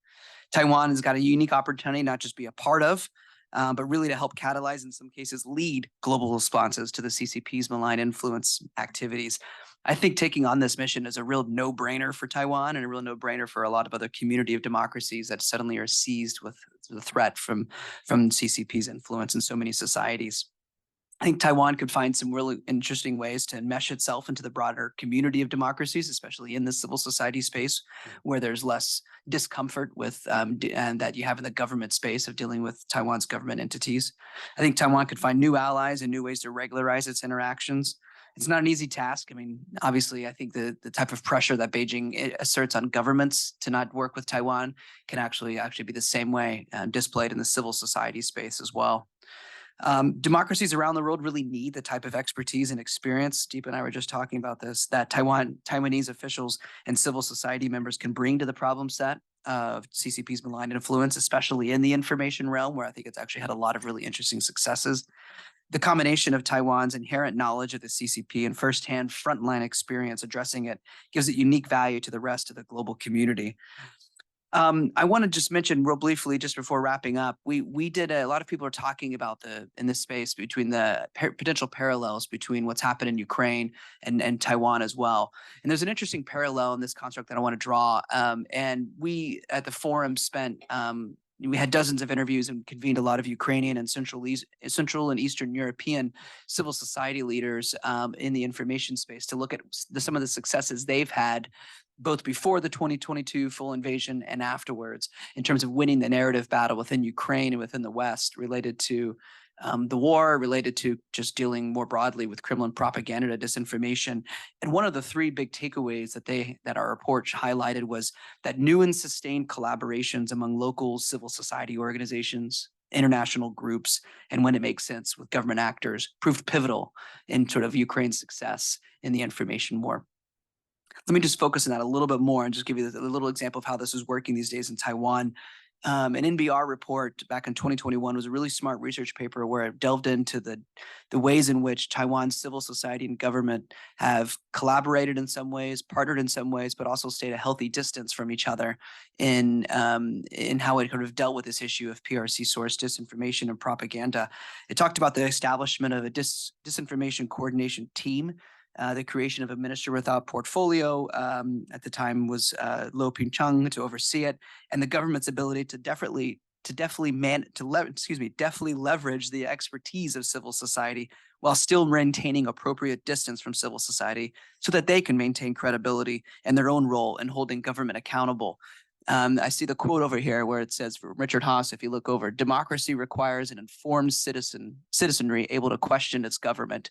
Taiwan has got a unique opportunity not just be a part of, but really to help catalyze, in some cases, lead global responses to the CCP's malign influence activities. I think taking on this mission is a real no-brainer for Taiwan and a real no-brainer for a lot of other community of democracies that suddenly are seized with the threat from CCP's influence in so many societies. I think Taiwan could find some really interesting ways to mesh itself into the broader community of democracies, especially in the civil society space, where there's less discomfort with and that you have in the government space of dealing with Taiwan's government entities. I think Taiwan could find new allies and new ways to regularize its interactions. It's not an easy task. I mean, obviously, I think the type of pressure that Beijing asserts on governments to not work with Taiwan can actually be the same way displayed in the civil society space as well. Democracies around the world really need the type of expertise and experience. Deepa and I were just talking about this, that Taiwanese officials and civil society members can bring to the problem set of CCP's malign influence, especially in the information realm, where I think it's actually had a lot of really interesting successes. The combination of Taiwan's inherent knowledge of the CCP and firsthand frontline experience addressing it gives it unique value to the rest of the global community. I want to just mention real briefly, just before wrapping up, we did a lot of people are talking about in this space between the potential parallels between what's happened in Ukraine and Taiwan as well. And there's an interesting parallel in this construct that I want to draw. And we at the forum spent we had dozens of interviews and convened a lot of Ukrainian and Central and Eastern European civil society leaders in the information space to look at some of the successes they've had both before the 2022 full invasion and afterwards, in terms of winning the narrative battle within Ukraine and within the West related to the war, related to just dealing more broadly with Kremlin propaganda, disinformation. And one of the three big takeaways that our report highlighted was that new and sustained collaborations among local civil society organizations, international groups, and when it makes sense with government actors proved pivotal in sort of Ukraine's success in the information war. Let me just focus on that a little bit more and just give you a little example of how this is working these days in Taiwan. An NBR report back in 2021 was a really smart research paper where it delved into the ways in which Taiwan's civil society and government have collaborated in some ways, partnered in some ways, but also stayed a healthy distance from each other in how it kind of dealt with this issue of PRC source disinformation and propaganda. It talked about the establishment of a disinformation coordination team. The creation of a minister without portfolio at the time was Lo Ping-chung to oversee it, and the government's ability to deftly leverage the expertise of civil society while still maintaining appropriate distance from civil society so that they can maintain credibility and their own role in holding government accountable. I see the quote over here where it says for Richard Haas, if you look over, democracy requires an informed citizenry able to question its government.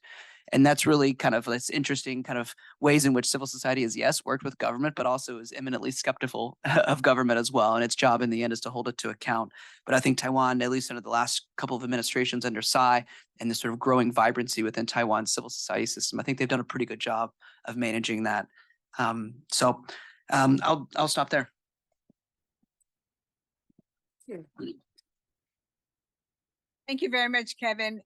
And that's really kind of this interesting kind of ways in which civil society has, yes, worked with government, but also is eminently skeptical of government as well. And its job in the end is to hold it to account. But I think Taiwan, at least under the last couple of administrations under Tsai and the sort of growing vibrancy within Taiwan's civil society system, I think they've done a pretty good job of managing that. I'll stop there. Thank you very much, Kevin,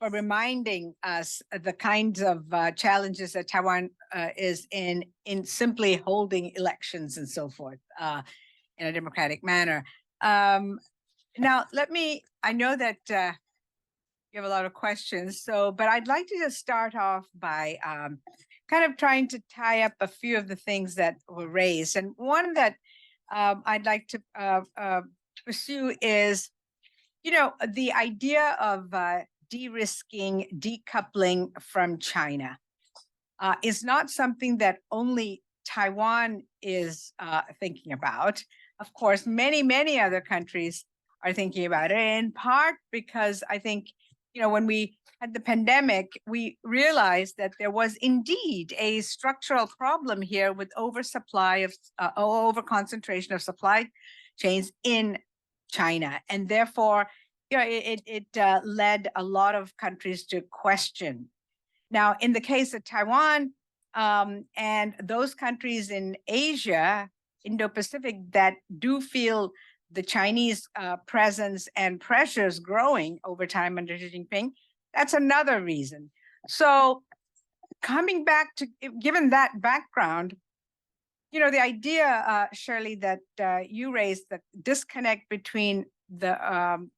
for reminding us of the kinds of challenges that Taiwan is in simply holding elections and so forth in a democratic manner. Now, I know that you have a lot of questions, but I'd like to just start off by kind of trying to tie up a few of the things that were raised. And one that I'd like to pursue is, the idea of de-risking, decoupling from China is not something that only Taiwan is thinking about. Of course, many, many other countries are thinking about it, in part because I think, when we had the pandemic, we realized that there was indeed a structural problem here with oversupply of overconcentration of supply chains in China, and therefore, it led a lot of countries to question. Now, in the case of Taiwan and those countries in Asia, Indo-Pacific, that do feel the Chinese presence and pressures growing over time under Xi Jinping, that's another reason. So coming back to, given that background, the idea, Shirley, that you raised, the disconnect between the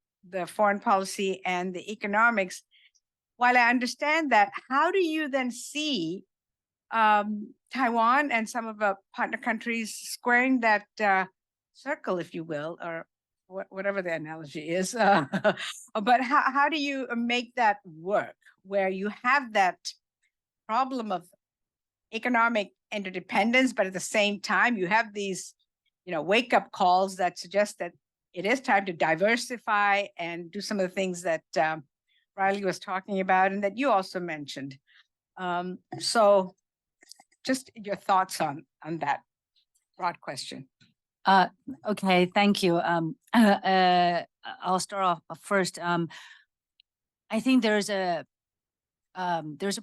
foreign policy and the economics. While I understand that, how do you then see Taiwan and some of the partner countries squaring that circle, if you will, or whatever the analogy is? But how do you make that work, where you have that problem of economic interdependence, but at the same time you have these, wake-up calls that suggest that it is time to diversify and do some of the things that Riley was talking about and that you also mentioned. So just your thoughts on that broad question. Okay, thank you. I'll start off first. I think there's a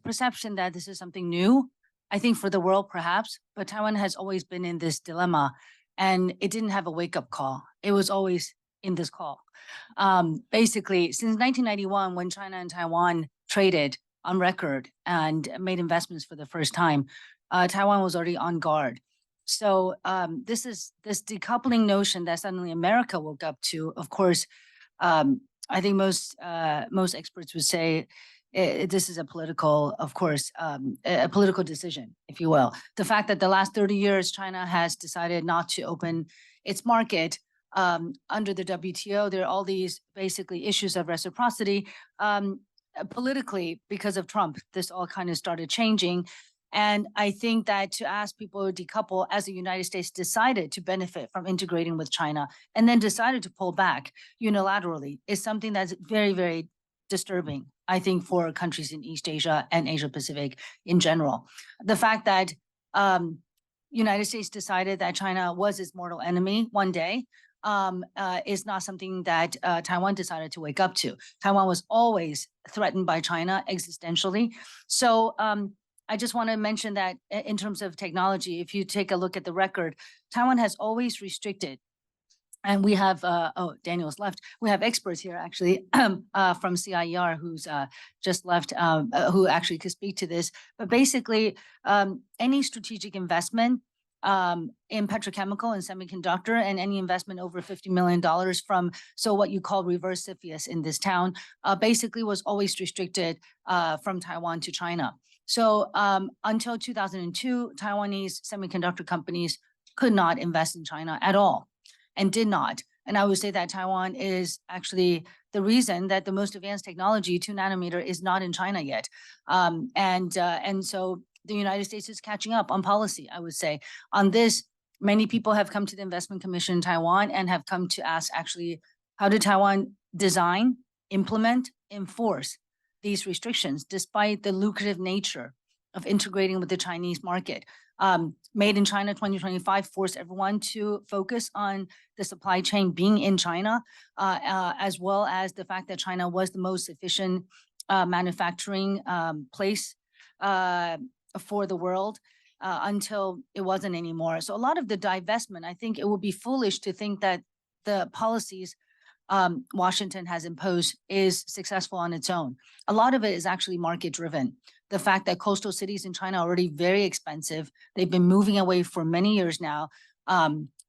perception that this is something new. I think for the world perhaps, but Taiwan has always been in this dilemma, and it didn't have a wake-up call. It was always in this call. Basically, since 1991, when China and Taiwan traded on record and made investments for the first time, Taiwan was already on guard. So this decoupling notion that suddenly America woke up to, of course, I think most experts would say this is a political, of course, a political decision, if you will. The fact that the last 30 years, China has decided not to open its market under the WTO. There are all these basically issues of reciprocity. Politically, because of Trump, this all kind of started changing. And I think that to ask people to decouple, as the United States decided to benefit from integrating with China and then decided to pull back unilaterally, is something that's very, very disturbing, I think, for countries in East Asia and Asia Pacific in general. The fact that United States decided that China was its mortal enemy one day is not something that Taiwan decided to wake up to. Taiwan was always threatened by China existentially. So I just want to mention that in terms of technology, if you take a look at the record, Taiwan has always restricted. And we have, Daniel's left. We have experts here actually from CIER who's just left, who actually could speak to this. But basically, any strategic investment in petrochemical and semiconductor, and any investment over $50 million from, so what you call reverse CFIUS in this town, basically was always restricted from Taiwan to China. So until 2002, Taiwanese semiconductor companies could not invest in China at all, and did not. And I would say that Taiwan is actually the reason that the most advanced technology, 2 nanometer, is not in China yet. And so the United States is catching up on policy, I would say. On this, many people have come to the Investment Commission in Taiwan and have come to ask, actually, how did Taiwan design, implement, enforce these restrictions, despite the lucrative nature of integrating with the Chinese market? Made in China 2025 forced everyone to focus on the supply chain being in China, as well as the fact that China was the most efficient manufacturing place for the world until it wasn't anymore. So a lot of the divestment, I think it would be foolish to think that the policies Washington has imposed is successful on its own. A lot of it is actually market driven. The fact that coastal cities in China are already very expensive. They've been moving away for many years now,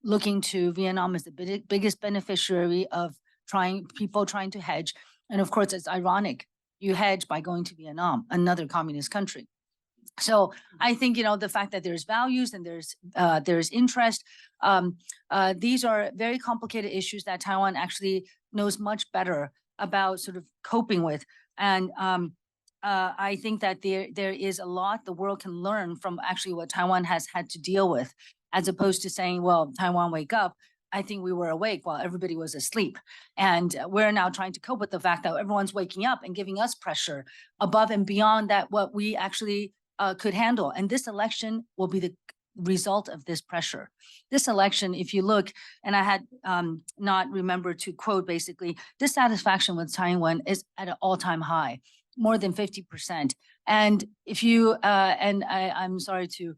looking to Vietnam as the biggest beneficiary of people trying to hedge. And of course, it's ironic. You hedge by going to Vietnam, another communist country. So I think, the fact that there's values and there's interest, these are very complicated issues that Taiwan actually knows much better about sort of coping with. And I think that there is a lot the world can learn from actually what Taiwan has had to deal with, as opposed to saying, well, Taiwan, wake up. I think we were awake while everybody was asleep. And we're now trying to cope with the fact that everyone's waking up and giving us pressure above and beyond that what we actually could handle. And this election will be the result of this pressure. This election, if you look, and I had not remembered to quote, basically, dissatisfaction with Taiwan is at an all-time high, more than 50%. And if you, and I'm sorry to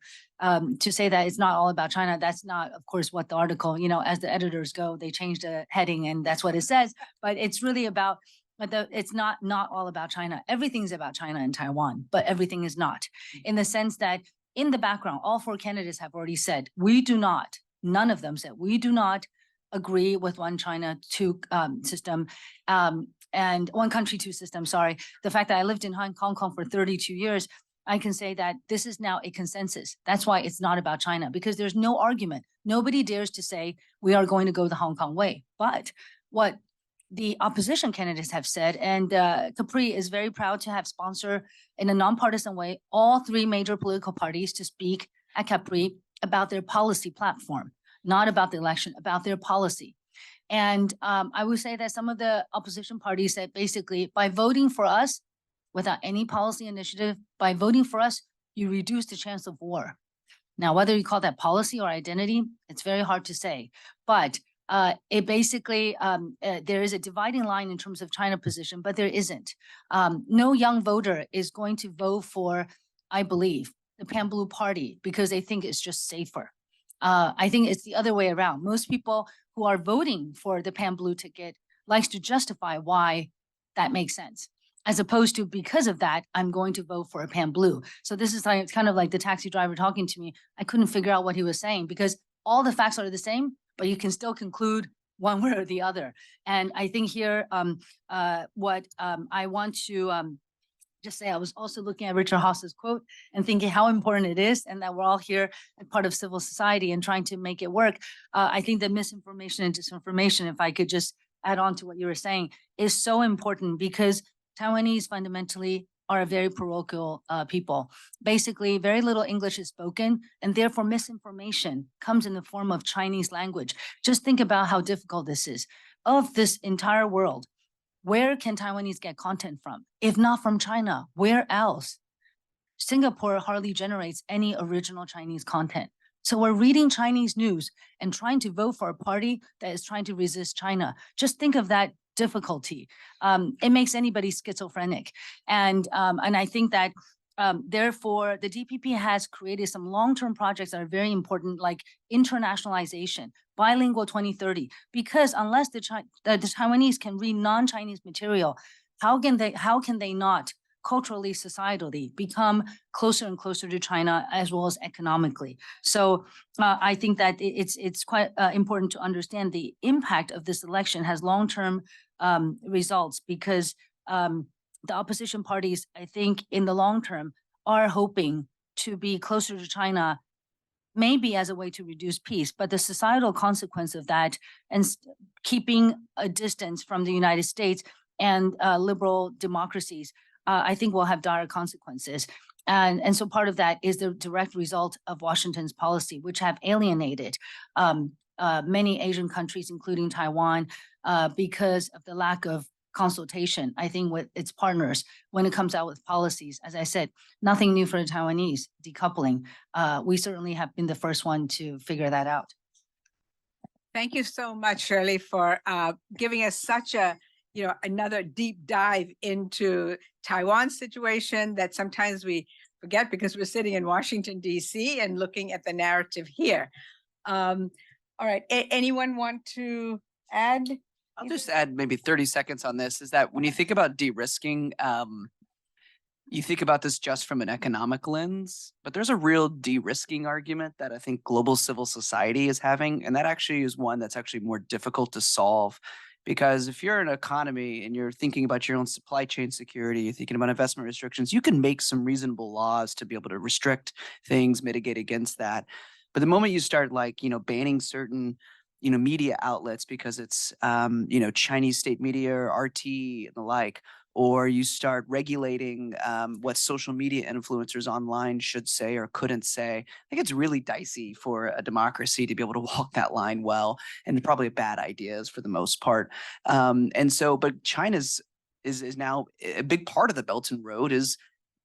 say that it's not all about China. That's not, of course, what the article, as the editors go, they change the heading and that's what it says. But it's really about, it's not all about China. Everything's about China and Taiwan, but everything is not, in the sense that in the background, all four candidates have already said, we do not, none of them said, we do not agree with one China, two system, and one country, two system, sorry. The fact that I lived in Hong Kong for 32 years, I can say that this is now a consensus. That's why it's not about China, because there's no argument. Nobody dares to say we are going to go the Hong Kong way. But what the opposition candidates have said, and Capri is very proud to have sponsored in a nonpartisan way all three major political parties to speak at Capri about their policy platform, not about the election, about their policy. And I would say that some of the opposition parties said basically by voting for us without any policy initiative, by voting for us, you reduce the chance of war. Now, whether you call that policy or identity, it's very hard to say. But it basically, there is a dividing line in terms of China position, but there isn't. No young voter is going to vote for, I believe, the Pan-Blue Party because they think it's just safer. I think it's the other way around. Most people who are voting for the Pan-Blue ticket likes to justify why that makes sense, as opposed to because of that, I'm going to vote for a Pan-Blue. So this is like, kind of like the taxi driver talking to me. I couldn't figure out what he was saying because all the facts are the same, but you can still conclude one way or the other. And I think here, what I want to just say, I was also looking at Richard Haas's quote and thinking how important it is and that we're all here as part of civil society and trying to make it work. I think that misinformation and disinformation, if I could just add on to what you were saying, is so important because Taiwanese fundamentally are a very parochial people. Basically, very little English is spoken, and therefore misinformation comes in the form of Chinese language. Just think about how difficult this is. Of this entire world, where can Taiwanese get content from? If not from China, where else? Singapore hardly generates any original Chinese content. So we're reading Chinese news and trying to vote for a party that is trying to resist China. Just think of that difficulty. It makes anybody schizophrenic. And I think that therefore the DPP has created some long-term projects that are very important, like internationalization, bilingual 2030, because unless the Taiwanese can read non-Chinese material, how can they not culturally, societally become closer and closer to China as well as economically? So I think that it's quite important to understand the impact of this election has long-term results because the opposition parties, I think in the long term, are hoping to be closer to China, maybe as a way to reduce peace, but the societal consequence of that and keeping a distance from the United States and liberal democracies, I think will have dire consequences. And so part of that is the direct result of Washington's policy, which have alienated many Asian countries, including Taiwan, because of the lack of consultation, I think, with its partners when it comes out with policies. As I said, nothing new for the Taiwanese, decoupling. We certainly have been the first one to figure that out. Thank you so much, Shirley, for giving us such a, another deep dive into Taiwan's situation that sometimes we forget because we're sitting in Washington, D.C. and looking at the narrative here. All right, anyone want to add? I'll just add maybe 30 seconds on this, is that when you think about de-risking, you think about this just from an economic lens, but there's a real de-risking argument that I think global civil society is having. And that actually is one that's actually more difficult to solve. Because if you're an economy and you're thinking about your own supply chain security, you're thinking about investment restrictions, you can make some reasonable laws to be able to restrict things, mitigate against that. But the moment you start banning certain media outlets because it's, Chinese state media or RT and the like, or you start regulating what social media influencers online should say or couldn't say, I think it's really dicey for a democracy to be able to walk that line well, and probably a bad idea for the most part. But China's is now a big part of the Belt and Road is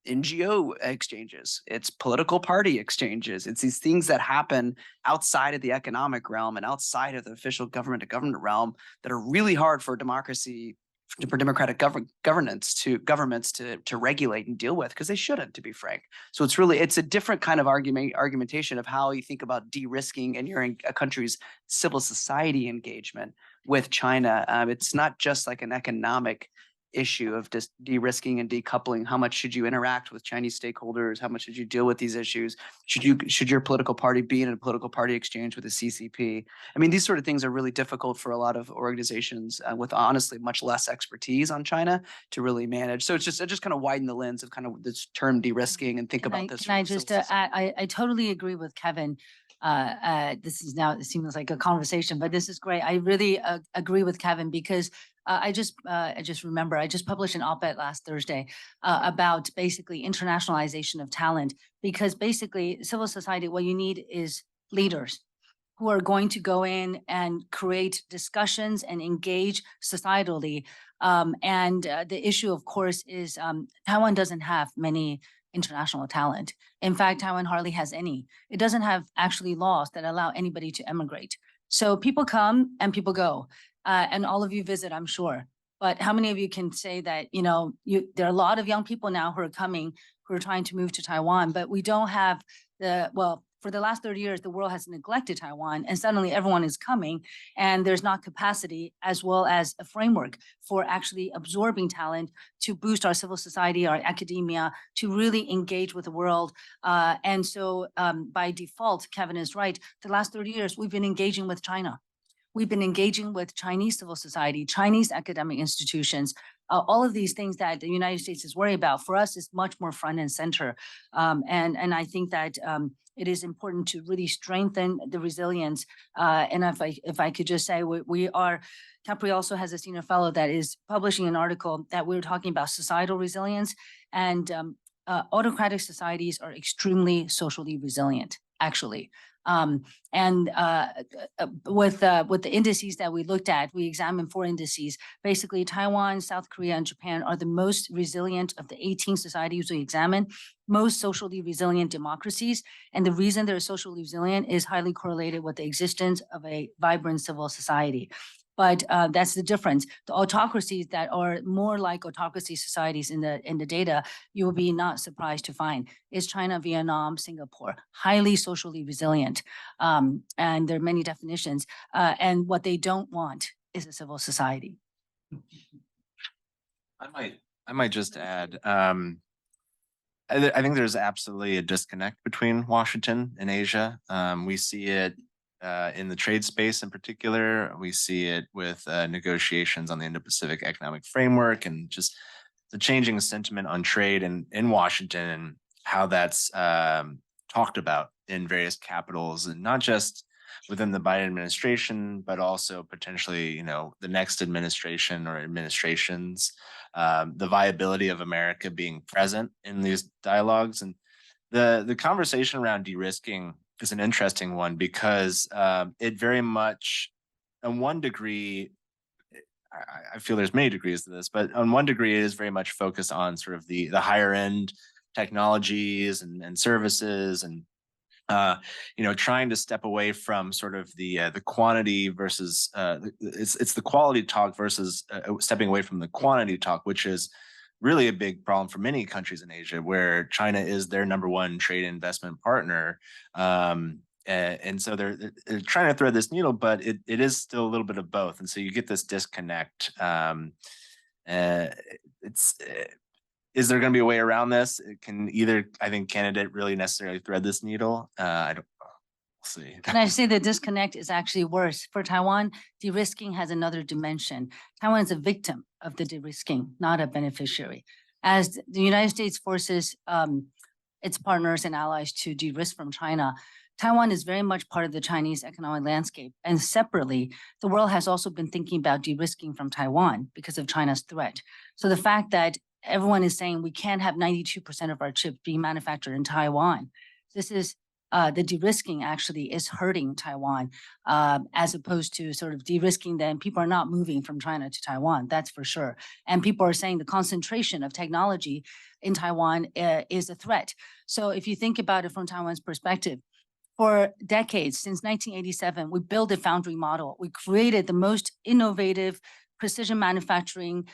NGO exchanges, it's political party exchanges, it's these things that happen outside of the economic realm and outside of the official government to government realm that are really hard for democracy, for democratic governments to regulate and deal with, because they shouldn't, to be frank. So it's a different kind of argumentation of how you think about de-risking and you're in a country's civil society engagement with China. It's not just like an economic issue of just de-risking and decoupling? How much should you interact with Chinese stakeholders? How much should you deal with these issues? Should your political party be in a political party exchange with the CCP? I mean, these sort of things are really difficult for a lot of organizations with honestly much less expertise on China to really manage. So it's just kind of widen the lens of kind of this term de-risking and think Can about this. Can I from a just civil society. add, I totally agree with Kevin. This is now, it seems like a conversation, but this is great. I really agree with Kevin because I just remember, I just published an op-ed last Thursday about basically internationalization of talent, because basically civil society, what you need is leaders who are going to go in and create discussions and engage societally. The issue, of course, is Taiwan doesn't have many international talent. In fact, Taiwan hardly has any. It doesn't have actually laws that allow anybody to emigrate. So people come and people go, and all of you visit, I'm sure. But how many of you can say that, there are a lot of young people now who are coming, who are trying to move to Taiwan, but we don't have for the last 30 years, the world has neglected Taiwan, and suddenly everyone is coming, and there's not capacity as well as a framework for actually absorbing talent to boost our civil society, our academia, to really engage with the world. By default, Kevin is right. The last 30 years, we've been engaging with China. We've been engaging with Chinese civil society, Chinese academic institutions, all of these things that the United States is worried about. For us, is much more front and center. And I think that it is important to really strengthen the resilience. And if I could just say, we are, Capri also has a senior fellow that is publishing an article that we're talking about societal resilience, and autocratic societies are extremely socially resilient, actually. With the indices that we looked at, we examined 4 indices. Basically, Taiwan, South Korea, and Japan are the most resilient of the 18 societies we examined, most socially resilient democracies. And the reason they're socially resilient is highly correlated with the existence of a vibrant civil society. But that's the difference. The autocracies that are more like autocracy societies in the data, you will be not surprised to find is China, Vietnam, Singapore, highly socially resilient. And there are many definitions. And what they don't want is a civil society. I might just add, I think there's absolutely a disconnect between Washington and Asia. We see it in the trade space in particular. We see it with negotiations on the Indo-Pacific Economic Framework, and just the changing sentiment on trade in Washington, and how that's talked about in various capitals, and not just within the Biden administration, but also potentially, the next administration or administrations, the viability of America being present in these dialogues. And the conversation around de-risking is an interesting one, because it very much, on one degree, I feel there's many degrees to this, but on one degree, it is very much focused on sort of the higher end technologies and services, and trying to step away from sort of the quantity versus it's the quality talk versus stepping away from the quantity talk, which is really a big problem for many countries in Asia, where China is their #1 trade investment partner. And so they're trying to thread this needle, but it is still a little bit of both. And so you get this disconnect. Is there going to be a way around this? It can either, I think, candidate really necessarily thread this needle? I don't know. We'll see. And I say the disconnect is actually worse. For Taiwan, de-risking has another dimension. Taiwan is a victim of the de-risking, not a beneficiary. As the United States forces its partners and allies to de-risk from China, Taiwan is very much part of the Chinese economic landscape. And separately, the world has also been thinking about de-risking from Taiwan because of China's threat. So the fact that everyone is saying we can't have 92% of our chips being manufactured in Taiwan, this is the de-risking actually is hurting Taiwan, as opposed to sort of de-risking them. People are not moving from China to Taiwan, that's for sure. And people are saying the concentration of technology in Taiwan is a threat. So if you think about it from Taiwan's perspective, for decades, since 1987, we built a foundry model. We created the most innovative precision manufacturing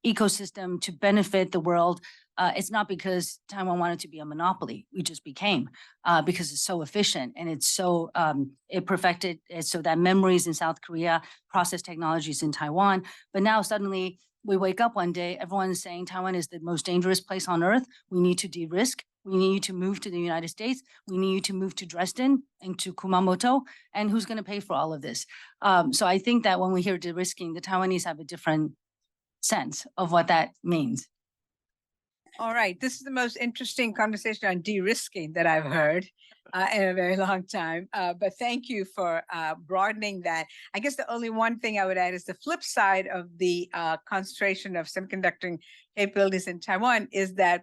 ecosystem to benefit the world. It's not because Taiwan wanted to be a monopoly. We just became because it's so efficient, and it's so it perfected it so that memories in South Korea, process technologies in Taiwan. But now suddenly we wake up one day, everyone's saying Taiwan is the most dangerous place on earth. We need to de-risk. We need you to move to the United States. We need you to move to Dresden and to Kumamoto. And who's going to pay for all of this? So I think that when we hear de-risking, the Taiwanese have a different sense of what that means. All right, this is the most interesting conversation on de-risking that I've heard in a very long time. But thank you for broadening that. I guess the only one thing I would add is the flip side of the concentration of semiconductor capabilities in Taiwan is that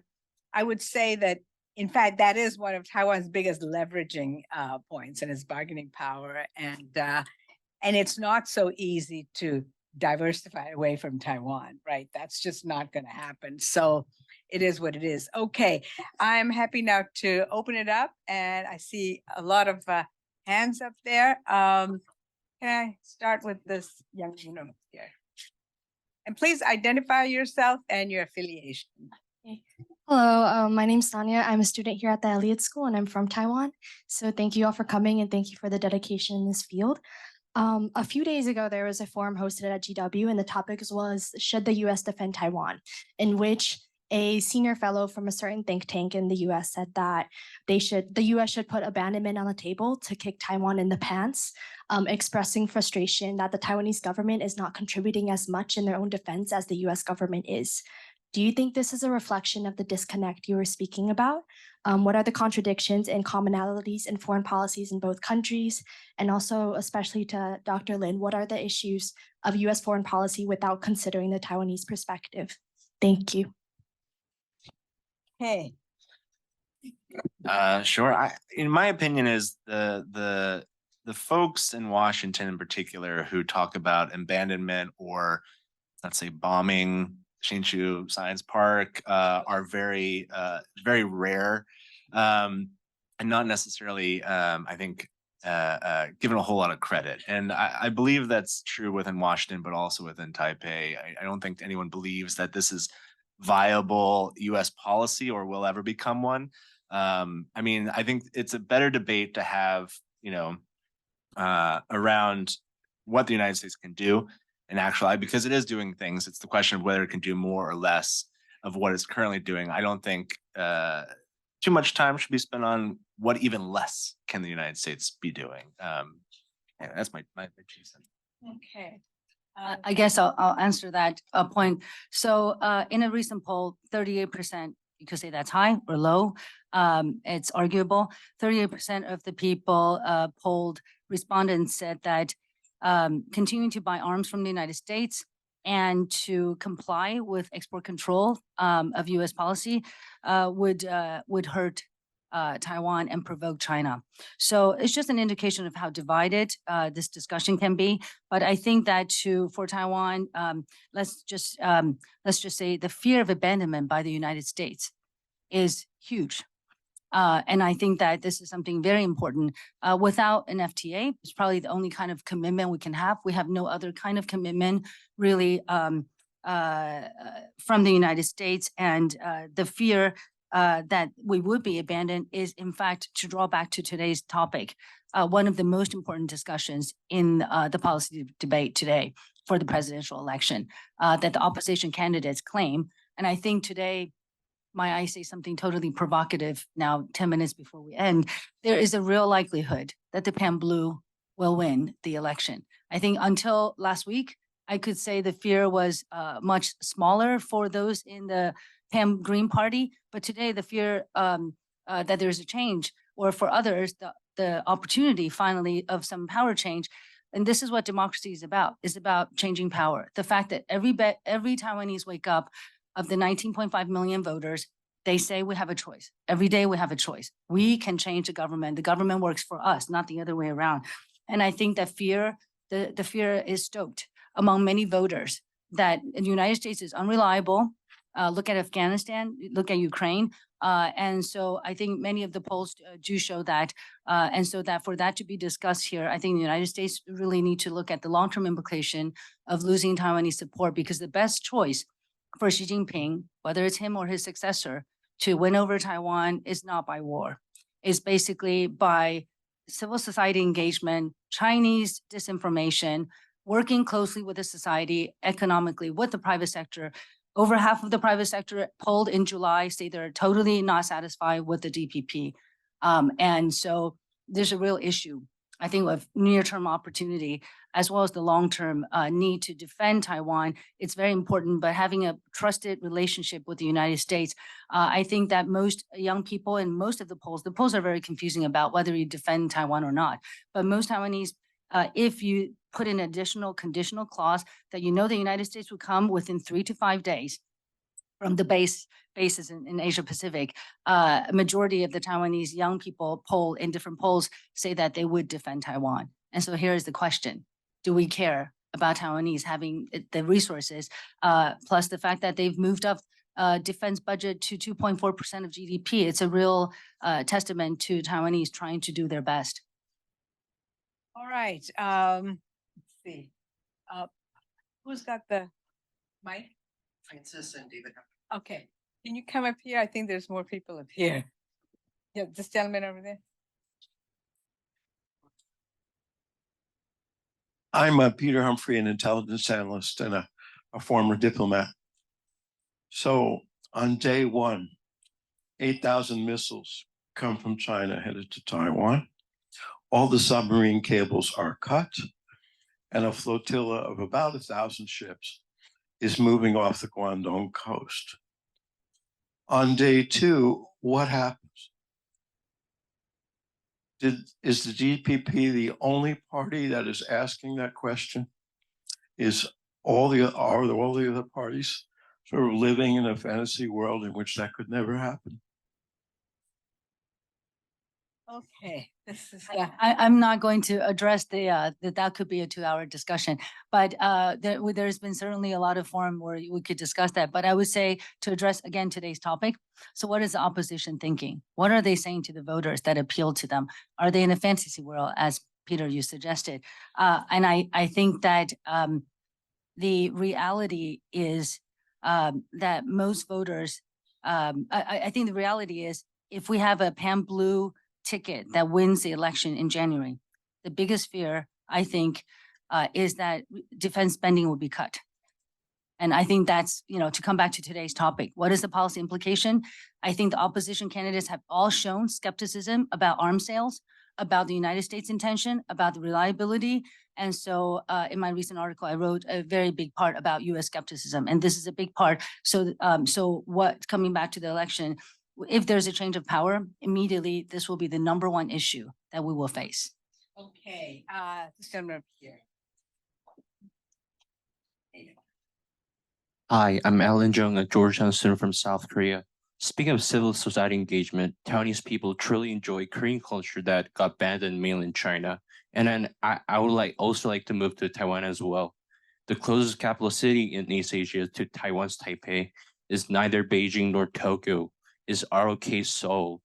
I would say that, in fact, that is one of Taiwan's biggest leveraging points and its bargaining power. And it's not so easy to diversify away from Taiwan, right? That's just not going to happen. So it is what it is. Okay, I'm happy now to open it up, and I see a lot of hands up there. Can I start with this young woman here? And please identify yourself and your affiliation. Hello, my name's Sonia. I'm a student here at the Elliott School, and I'm from Taiwan. So thank you all for coming, and thank you for the dedication in this field. A few days ago, there was a forum hosted at GW, and the topic was, should the US defend Taiwan? In which a senior fellow from a certain think tank in the US said that the US should put abandonment on the table to kick Taiwan in the pants, expressing frustration that the Taiwanese government is not contributing as much in their own defense as the US government is. Do you think this is a reflection of the disconnect you were speaking about? What are the contradictions and commonalities in foreign policies in both countries? And also, especially to Dr. Lin, what are the issues of US foreign policy without considering the Taiwanese perspective? Thank you. Hey. Sure. In my opinion, is the folks in Washington in particular who talk about abandonment or, let's say, bombing Hsinchu Science Park are very rare, and not necessarily, I think, given a whole lot of credit. And I believe that's true within Washington, but also within Taipei. I don't think anyone believes that this is viable US policy or will ever become one. I mean, I think it's a better debate to have, around what the United States can do. And actually, because it is doing things, it's the question of whether it can do more or less of what it's currently doing. I don't think too much time should be spent on what even less can the United States be doing. Yeah, that's my 2 cents. Okay. I guess I'll answer that point. So in a recent poll, 38%, you could say that's high or low. It's arguable. 38% of the people polled respondents said that continuing to buy arms from the United States and to comply with export control of US policy would hurt Taiwan and provoke China. So it's just an indication of how divided this discussion can be. But I think that for Taiwan, let's just say the fear of abandonment by the United States is huge. And I think that this is something very important. Without an FTA, it's probably the only kind of commitment we can have. We have no other kind of commitment really from the United States. And the fear that we would be abandoned is, in fact, to draw back to today's topic, one of the most important discussions in the policy debate today for the presidential election that the opposition candidates claim. And I think today, might I say something totally provocative now, 10 minutes before we end, there is a real likelihood that the Pan Blue will win the election. I think until last week, I could say the fear was much smaller for those in the Pan Green Party, but today the fear that there's a change, or for others, the opportunity finally of some power change. And this is what democracy is about changing power. The fact that every Taiwanese wake up, of the 19.5 million voters, they say we have a choice. Every day we have a choice. We can change the government. The government works for us, not the other way around. And I think that fear, the fear is stoked among many voters that the United States is unreliable. Look at Afghanistan, look at Ukraine. And so I think many of the polls do show that. And so that for that to be discussed here, I think the United States really need to look at the long-term implication of losing Taiwanese support, because the best choice for Xi Jinping, whether it's him or his successor, to win over Taiwan is not by war. It's basically by civil society engagement, Chinese disinformation, working closely with the society, economically, with the private sector. Over half of the private sector polled in July say they're totally not satisfied with the DPP. And so there's a real issue, I think, of near-term opportunity as well as the long-term need to defend Taiwan. It's very important, but having a trusted relationship with the United States, I think that most young people in most of the polls are very confusing about whether you defend Taiwan or not. But most Taiwanese, if you put in additional conditional clause that the United States would come within 3 to 5 days from the bases in Asia Pacific, a majority of the Taiwanese young people poll in different polls say that they would defend Taiwan. And so here is the question. Do we care about Taiwanese having the resources, plus the fact that they've moved up defense budget to 2.4% of GDP? It's a real testament to Taiwanese trying to do their best. All right, let's see. Who's got the mic? Francis and David. Okay, can you come up here? I think there's more people up here. Yeah, this gentleman over there. I'm Peter Humphrey, an intelligence analyst and a former diplomat. So on day one, 8,000 missiles come from China headed to Taiwan. All the submarine cables are cut, and a flotilla of about 1,000 ships is moving off the Guangdong coast. On day two, what happens? Is the DPP the only party that is asking that question? Are all the other parties sort of living in a fantasy world in which that could never happen? Okay, this is. I'm not going to address that could be a 2-hour discussion, but there's been certainly a lot of forum where we could discuss that. But I would say to address again today's topic. So what is the opposition thinking? What are they saying to the voters that appeal to them? Are they in a fantasy world, as Peter, you suggested? And I think that the reality is that most voters, I think the reality is if we have a pan-blue ticket that wins the election in January, the biggest fear, I think, is that defense spending will be cut. And I think that's, to come back to today's topic, what is the policy implication? I think the opposition candidates have all shown skepticism about arms sales, about the United States intention, about the reliability. And so in my recent article, I wrote a very big part about US skepticism. And this is a big part. So, coming back to the election, if there's a change of power, immediately this will be the #1 issue that we will face. Okay, this gentleman up here. Hi, I'm Alan Jung, a Georgetown student from South Korea. Speaking of civil society engagement, Taiwanese people truly enjoy Korean culture that got banned in mainland China. And then I would also like to move to Taiwan as well. The closest capital city in East Asia to Taiwan's Taipei is neither Beijing nor Tokyo, is ROK Seoul.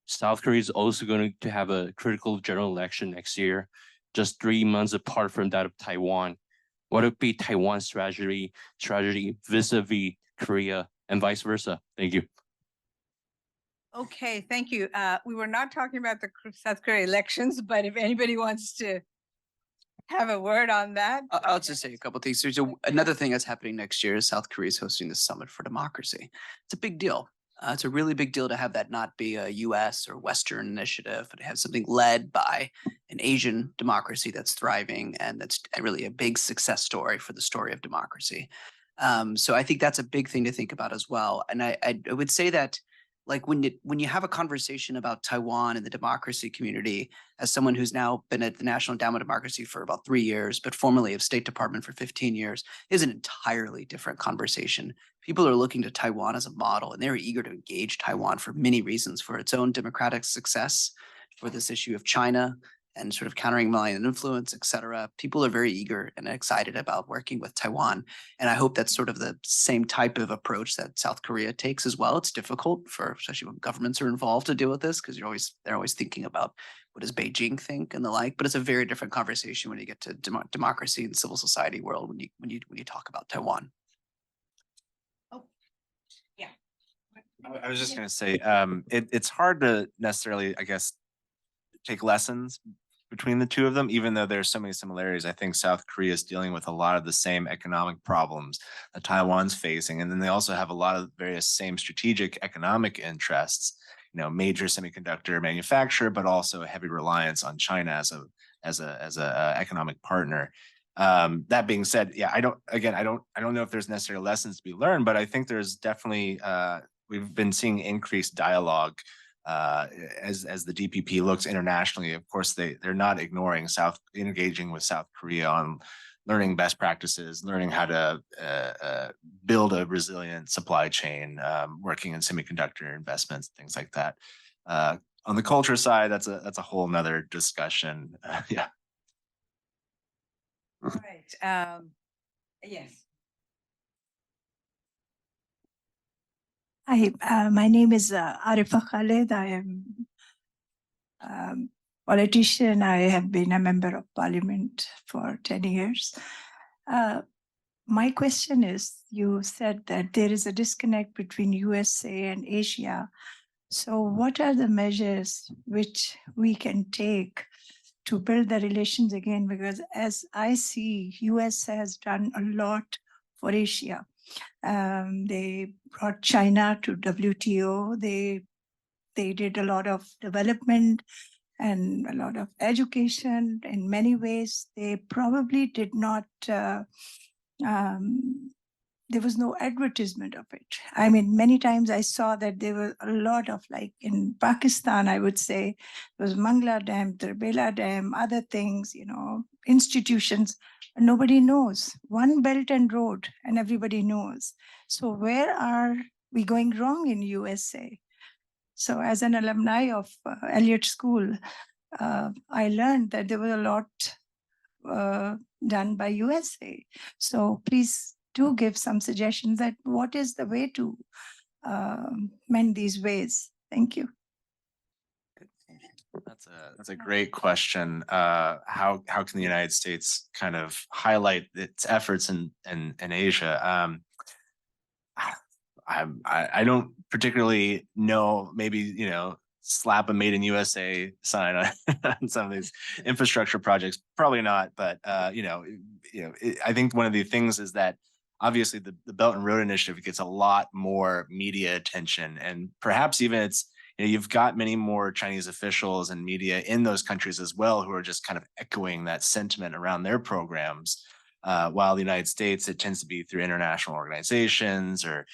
South Korea is also going to have a critical general election next year, just 3 months apart from that of Taiwan. What would be Taiwan's strategy vis-a-vis Korea and vice versa? Thank you. Okay, thank you. We were not talking about the South Korea elections, but if anybody wants to have a word on that. I'll just say a couple of things. There's another thing that's happening next year is South Korea is hosting the Summit for Democracy. It's a big deal. It's a really big deal to have that not be a US or Western initiative, but to have something led by an Asian democracy that's thriving, and that's really a big success story for the story of democracy. So I think that's a big thing to think about as well. And I would say that, like, when you have a conversation about Taiwan and the democracy community, as someone who's now been at the National Endowment of Democracy for about 3 years, but formerly of State Department for 15 years, is an entirely different conversation. People are looking to Taiwan as a model, and they're eager to engage Taiwan for many reasons, for its own democratic success, for this issue of China and sort of countering malign influence, et cetera. People are very eager and excited about working with Taiwan. And I hope that's sort of the same type of approach that South Korea takes as well. It's difficult especially when governments are involved, to deal with this, because they're always thinking about what does Beijing think and the like. But it's a very different conversation when you get to democracy and civil society world when you talk about Taiwan. I was just going to say, it's hard to necessarily, I guess, take lessons between the two of them, even though there's so many similarities. I think South Korea is dealing with a lot of the same economic problems that Taiwan's facing. And then they also have a lot of various same strategic economic interests, major semiconductor manufacturer, but also a heavy reliance on China as a economic partner. That being said, yeah, I don't know if there's necessarily lessons to be learned, but I think there's definitely, we've been seeing increased dialogue as the DPP looks internationally. Of course, they're not ignoring engaging with South Korea on learning best practices, learning how to build a resilient supply chain, working in semiconductor investments, things like that. On the culture side, that's a whole nother discussion. Yeah. Right. Yes. Hi, my name is Arifa Khaled. I am politician. I have been a member of parliament for 10 years. My question is, you said that there is a disconnect between USA and Asia. So what are the measures which we can take to build the relations again? Because as I see, US has done a lot for Asia. They brought China to WTO. They did a lot of development and a lot of education. In many ways, they probably did not, there was no advertisement of it. I mean, many times I saw that there were a lot of, like in Pakistan, I would say, there was Mangla Dam, Terbela Dam, other things, institutions. Nobody knows. One Belt and Road, and everybody knows. So where are we going wrong in USA? So as an alumni of Elliott School, I learned that there was a lot done by USA. So please do give some suggestions that what is the way to mend these ways. Thank you. That's a great question. How can the United States kind of highlight its efforts in Asia? I don't particularly know. Maybe slap a "Made in USA" sign on some of these infrastructure projects. Probably not. But I think one of the things is that obviously the Belt and Road Initiative gets a lot more media attention, and perhaps even you've got many more Chinese officials and media in those countries as well who are just kind of echoing that sentiment around their programs. While the United States, it tends to be through international organizations or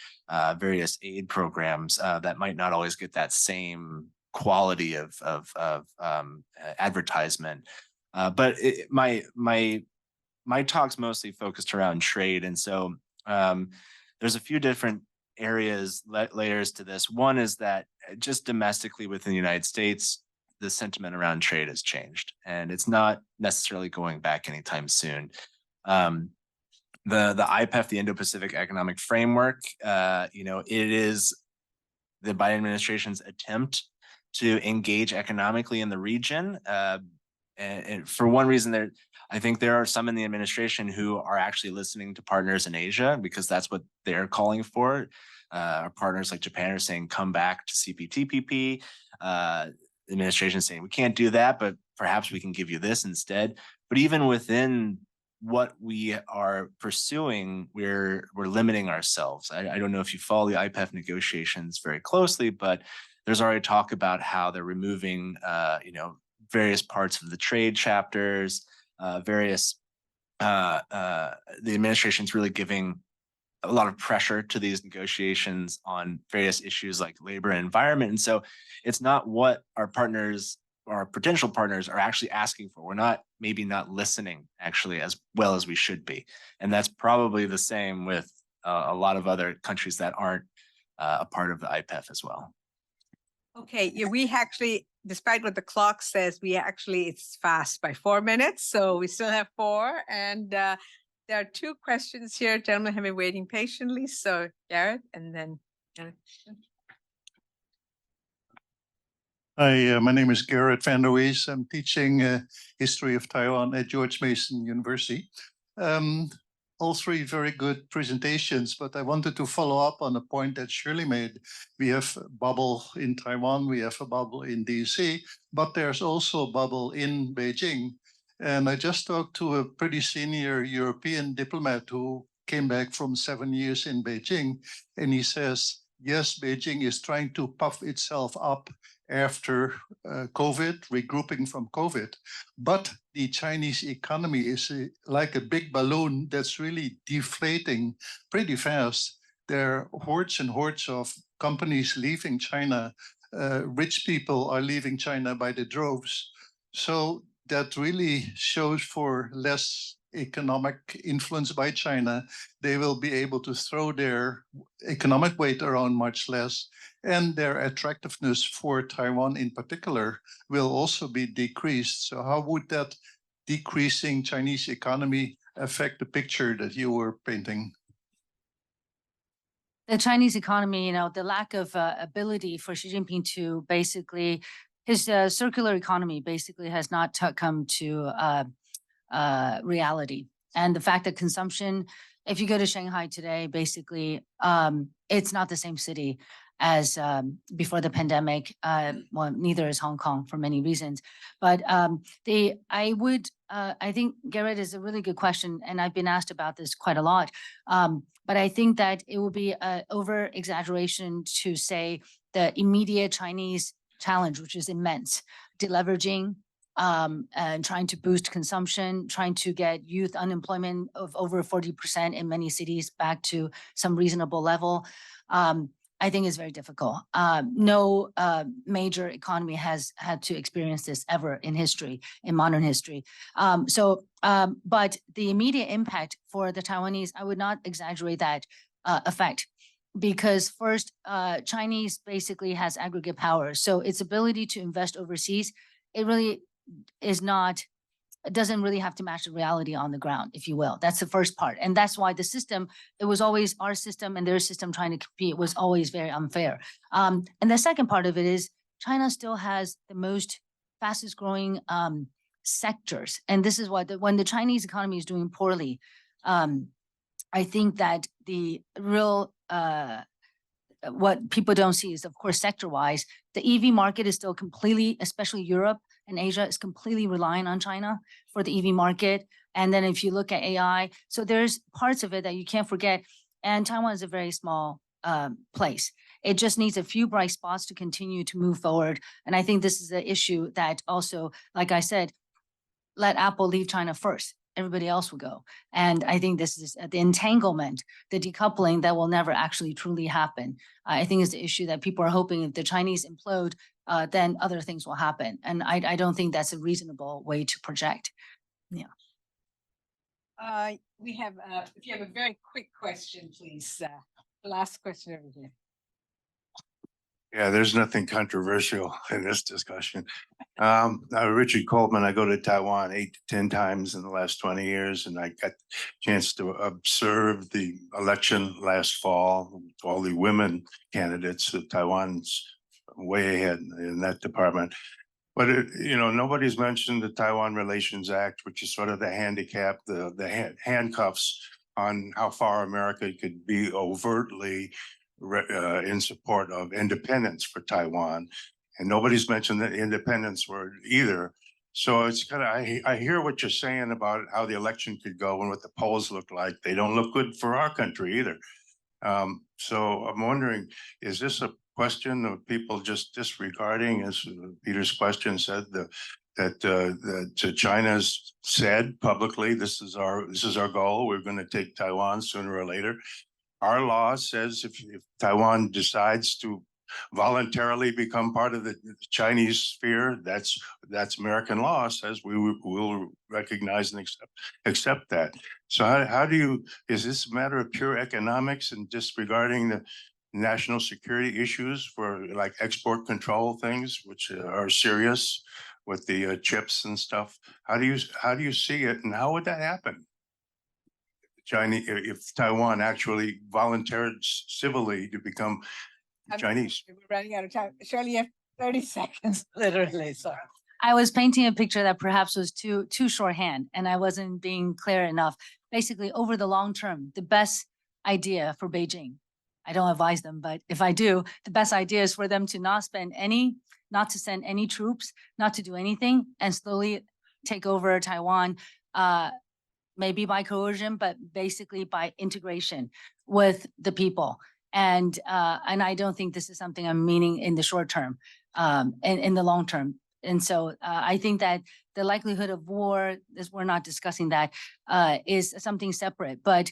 various aid programs that might not always get that same quality of advertisement. But my talk's mostly focused around trade, and so there's a few different layers to this. One is that just domestically within the United States, the sentiment around trade has changed, and it's not necessarily going back anytime soon. The IPEF, the Indo-Pacific Economic Framework, it is the Biden administration's attempt to engage economically in the region. And for one reason, I think there are some in the administration who are actually listening to partners in Asia because that's what they're calling for. Our partners like Japan are saying, come back to CPTPP. The administration is saying, we can't do that, but perhaps we can give you this instead. But even within what we are pursuing, we're limiting ourselves. I don't know if you follow the IPEF negotiations very closely, but there's already talk about how they're removing, various parts of the trade chapters, the administration's really giving a lot of pressure to these negotiations on various issues like labor and environment. And so it's not what our partners, our potential partners, are actually asking for. We're maybe not listening actually as well as we should be. And that's probably the same with a lot of other countries that aren't a part of the IPEF as well. Okay, yeah, we actually, despite what the clock says, it's fast by 4 minutes. So we still have 4. And there are 2 questions here. Gentlemen have been waiting patiently. So Garrett and then Garrett. Hi, my name is Garrett Van der Wees. I'm teaching history of Taiwan at George Mason University. all three very good presentations, but I wanted to follow up on a point that Shirley made. We have a bubble in Taiwan, we have a bubble in DC, but there's also a bubble in Beijing. And I just talked to a pretty senior European diplomat who came back from 7 years in Beijing, and he says, yes, Beijing is trying to puff itself up after COVID, regrouping from COVID. But the Chinese economy is like a big balloon that's really deflating pretty fast. There are hordes and hordes of companies leaving China. Rich people are leaving China by the droves. So that really shows for less economic influence by China. They will be able to throw their economic weight around much less, and their attractiveness for Taiwan in particular will also be decreased. So how would that decreasing Chinese economy affect the picture that you were painting? The Chinese economy, the lack of ability for Xi Jinping to basically, his circular economy basically has not come to reality. And the fact that consumption, if you go to Shanghai today, basically, it's not the same city as before the pandemic. Well, neither is Hong Kong for many reasons. But I think Garrett is a really good question, and I've been asked about this quite a lot. But I think that it will be an over exaggeration to say the immediate Chinese challenge, which is immense, deleveraging, and trying to boost consumption, trying to get youth unemployment of over 40% in many cities back to some reasonable level, I think is very difficult. No major economy has had to experience this ever in history, in modern history. But the immediate impact for the Taiwanese, I would not exaggerate that effect. Because first, Chinese basically has aggregate power. So its ability to invest overseas, it really is not, it doesn't really have to match the reality on the ground, if you will. That's the first part. And that's why the system, it was always our system and their system trying to compete was always very unfair. And the second part of it is China still has the most fastest growing sectors. And this is why when the Chinese economy is doing poorly, I think that the real, what people don't see is, of course, sector-wise, the EV market is still completely, especially Europe and Asia, is completely relying on China for the EV market. And then if you look at AI, so there's parts of it that you can't forget. And Taiwan is a very small place. It just needs a few bright spots to continue to move forward. And I think this is an issue that also, like I said, let Apple leave China first. Everybody else will go. And I think this is the entanglement, the decoupling that will never actually truly happen. I think is the issue that people are hoping if the Chinese implode, then other things will happen. And I don't think that's a reasonable way to project. Yeah. We have, if you have a very quick question, please. The last question over here. Yeah, there's nothing controversial in this discussion. Richard Coleman, I go to Taiwan 8 to 10 times in the last 20 years, and I got a chance to observe the election last fall. All the women candidates, Taiwan's way ahead in that department. But nobody's mentioned the Taiwan Relations Act, which is sort of the handicap, the handcuffs on how far America could be overtly in support of independence for Taiwan, and nobody's mentioned the independence word either. So it's kind of, I hear what you're saying about how the election could go and what the polls look like. They don't look good for our country either. So I'm wondering, is this a question of people just disregarding, as Peter's question said, that China's said publicly, this is our goal. We're going to take Taiwan sooner or later. Our law says if Taiwan decides to voluntarily become part of the Chinese sphere, that's American law says we will recognize and accept that. So how do you, is this a matter of pure economics and disregarding the national security issues for like export control things, which are serious with the chips and stuff? How do you see it, and how would that happen? Chinese, if Taiwan actually volunteered civilly to become Chinese. We're running out of time. Shirley, you have 30 seconds, literally. Sorry. I was painting a picture that perhaps was too shorthand, and I wasn't being clear enough. basically over the long term, the best idea for Beijing. I don't advise them, but if I do, the best idea is for them to not send any troops, not to do anything, and slowly take over Taiwan, maybe by coercion, but basically by integration with the people. And I don't think this is something I'm meaning in the short term, and in the long term. And so I think that the likelihood of war, we're not discussing that, is something separate. But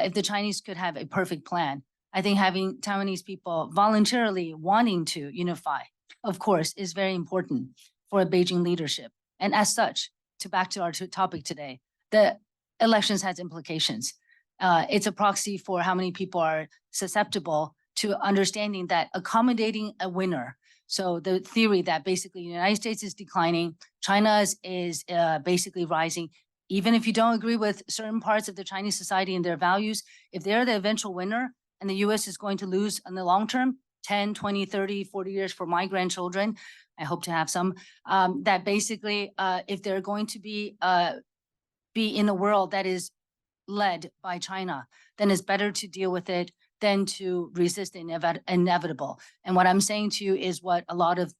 if the Chinese could have a perfect plan, I think having Taiwanese people voluntarily wanting to unify, of course, is very important for Beijing leadership. And as such, back to our topic today, the elections has implications. It's a proxy for how many people are susceptible to understanding that accommodating a winner. So the theory that basically the United States is declining, China is basically rising. Even if you don't agree with certain parts of the Chinese society and their values, if they're the eventual winner and the US is going to lose in the long term, 10, 20, 30, 40 years for my grandchildren, I hope to have some, that basically if they're going to be in a world that is led by China, then it's better to deal with it than to resist the inevitable. And what I'm saying to you is what a lot of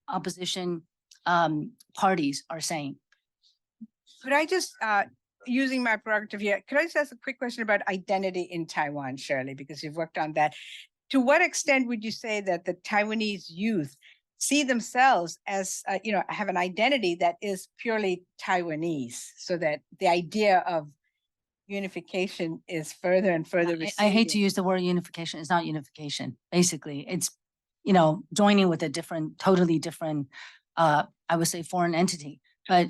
opposition parties are saying. Could I just, using my prerogative here, could I just ask a quick question about identity in Taiwan, Shirley, because you've worked on that. To what extent would you say that the Taiwanese youth see themselves as, have an identity that is purely Taiwanese, so that the idea of unification is further and further I hate to receding? use the word unification. It's not unification. Basically, it's, joining with a totally different, I would say, foreign entity. But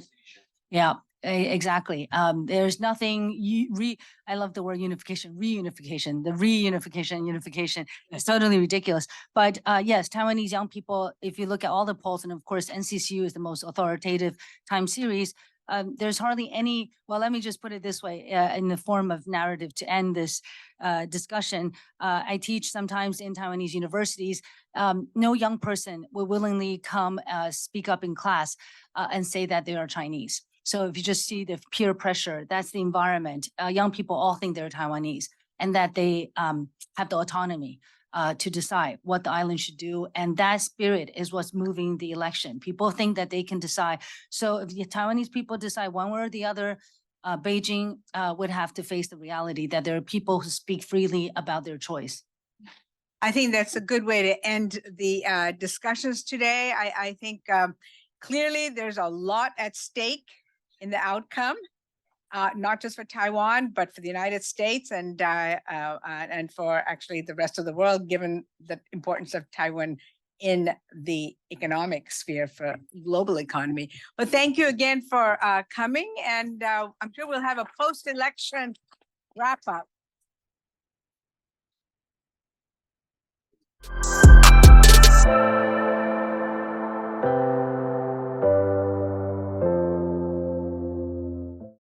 yeah, exactly. There's nothing, I love the word unification, reunification, the reunification, unification. It's totally ridiculous. But yes, Taiwanese young people, if you look at all the polls, and of course, NCCU is the most authoritative time series, there's hardly any, well, let me just put it this way, in the form of narrative to end this discussion. I teach sometimes in Taiwanese universities. No young person will willingly come speak up in class and say that they are Chinese. So if you just see the peer pressure, that's the environment. Young people all think they're Taiwanese and that they have the autonomy to decide what the island should do. And that spirit is what's moving the election. People think that they can decide. So if the Taiwanese people decide one way or the other, Beijing would have to face the reality that there are people who speak freely about their choice. I think that's a good way to end the discussions today. I think clearly there's a lot at stake in the outcome, not just for Taiwan, but for the United States and for actually the rest of the world, given the importance of Taiwan in the economic sphere for global economy. But thank you again for coming, and I'm sure we'll have a post-election wrap up.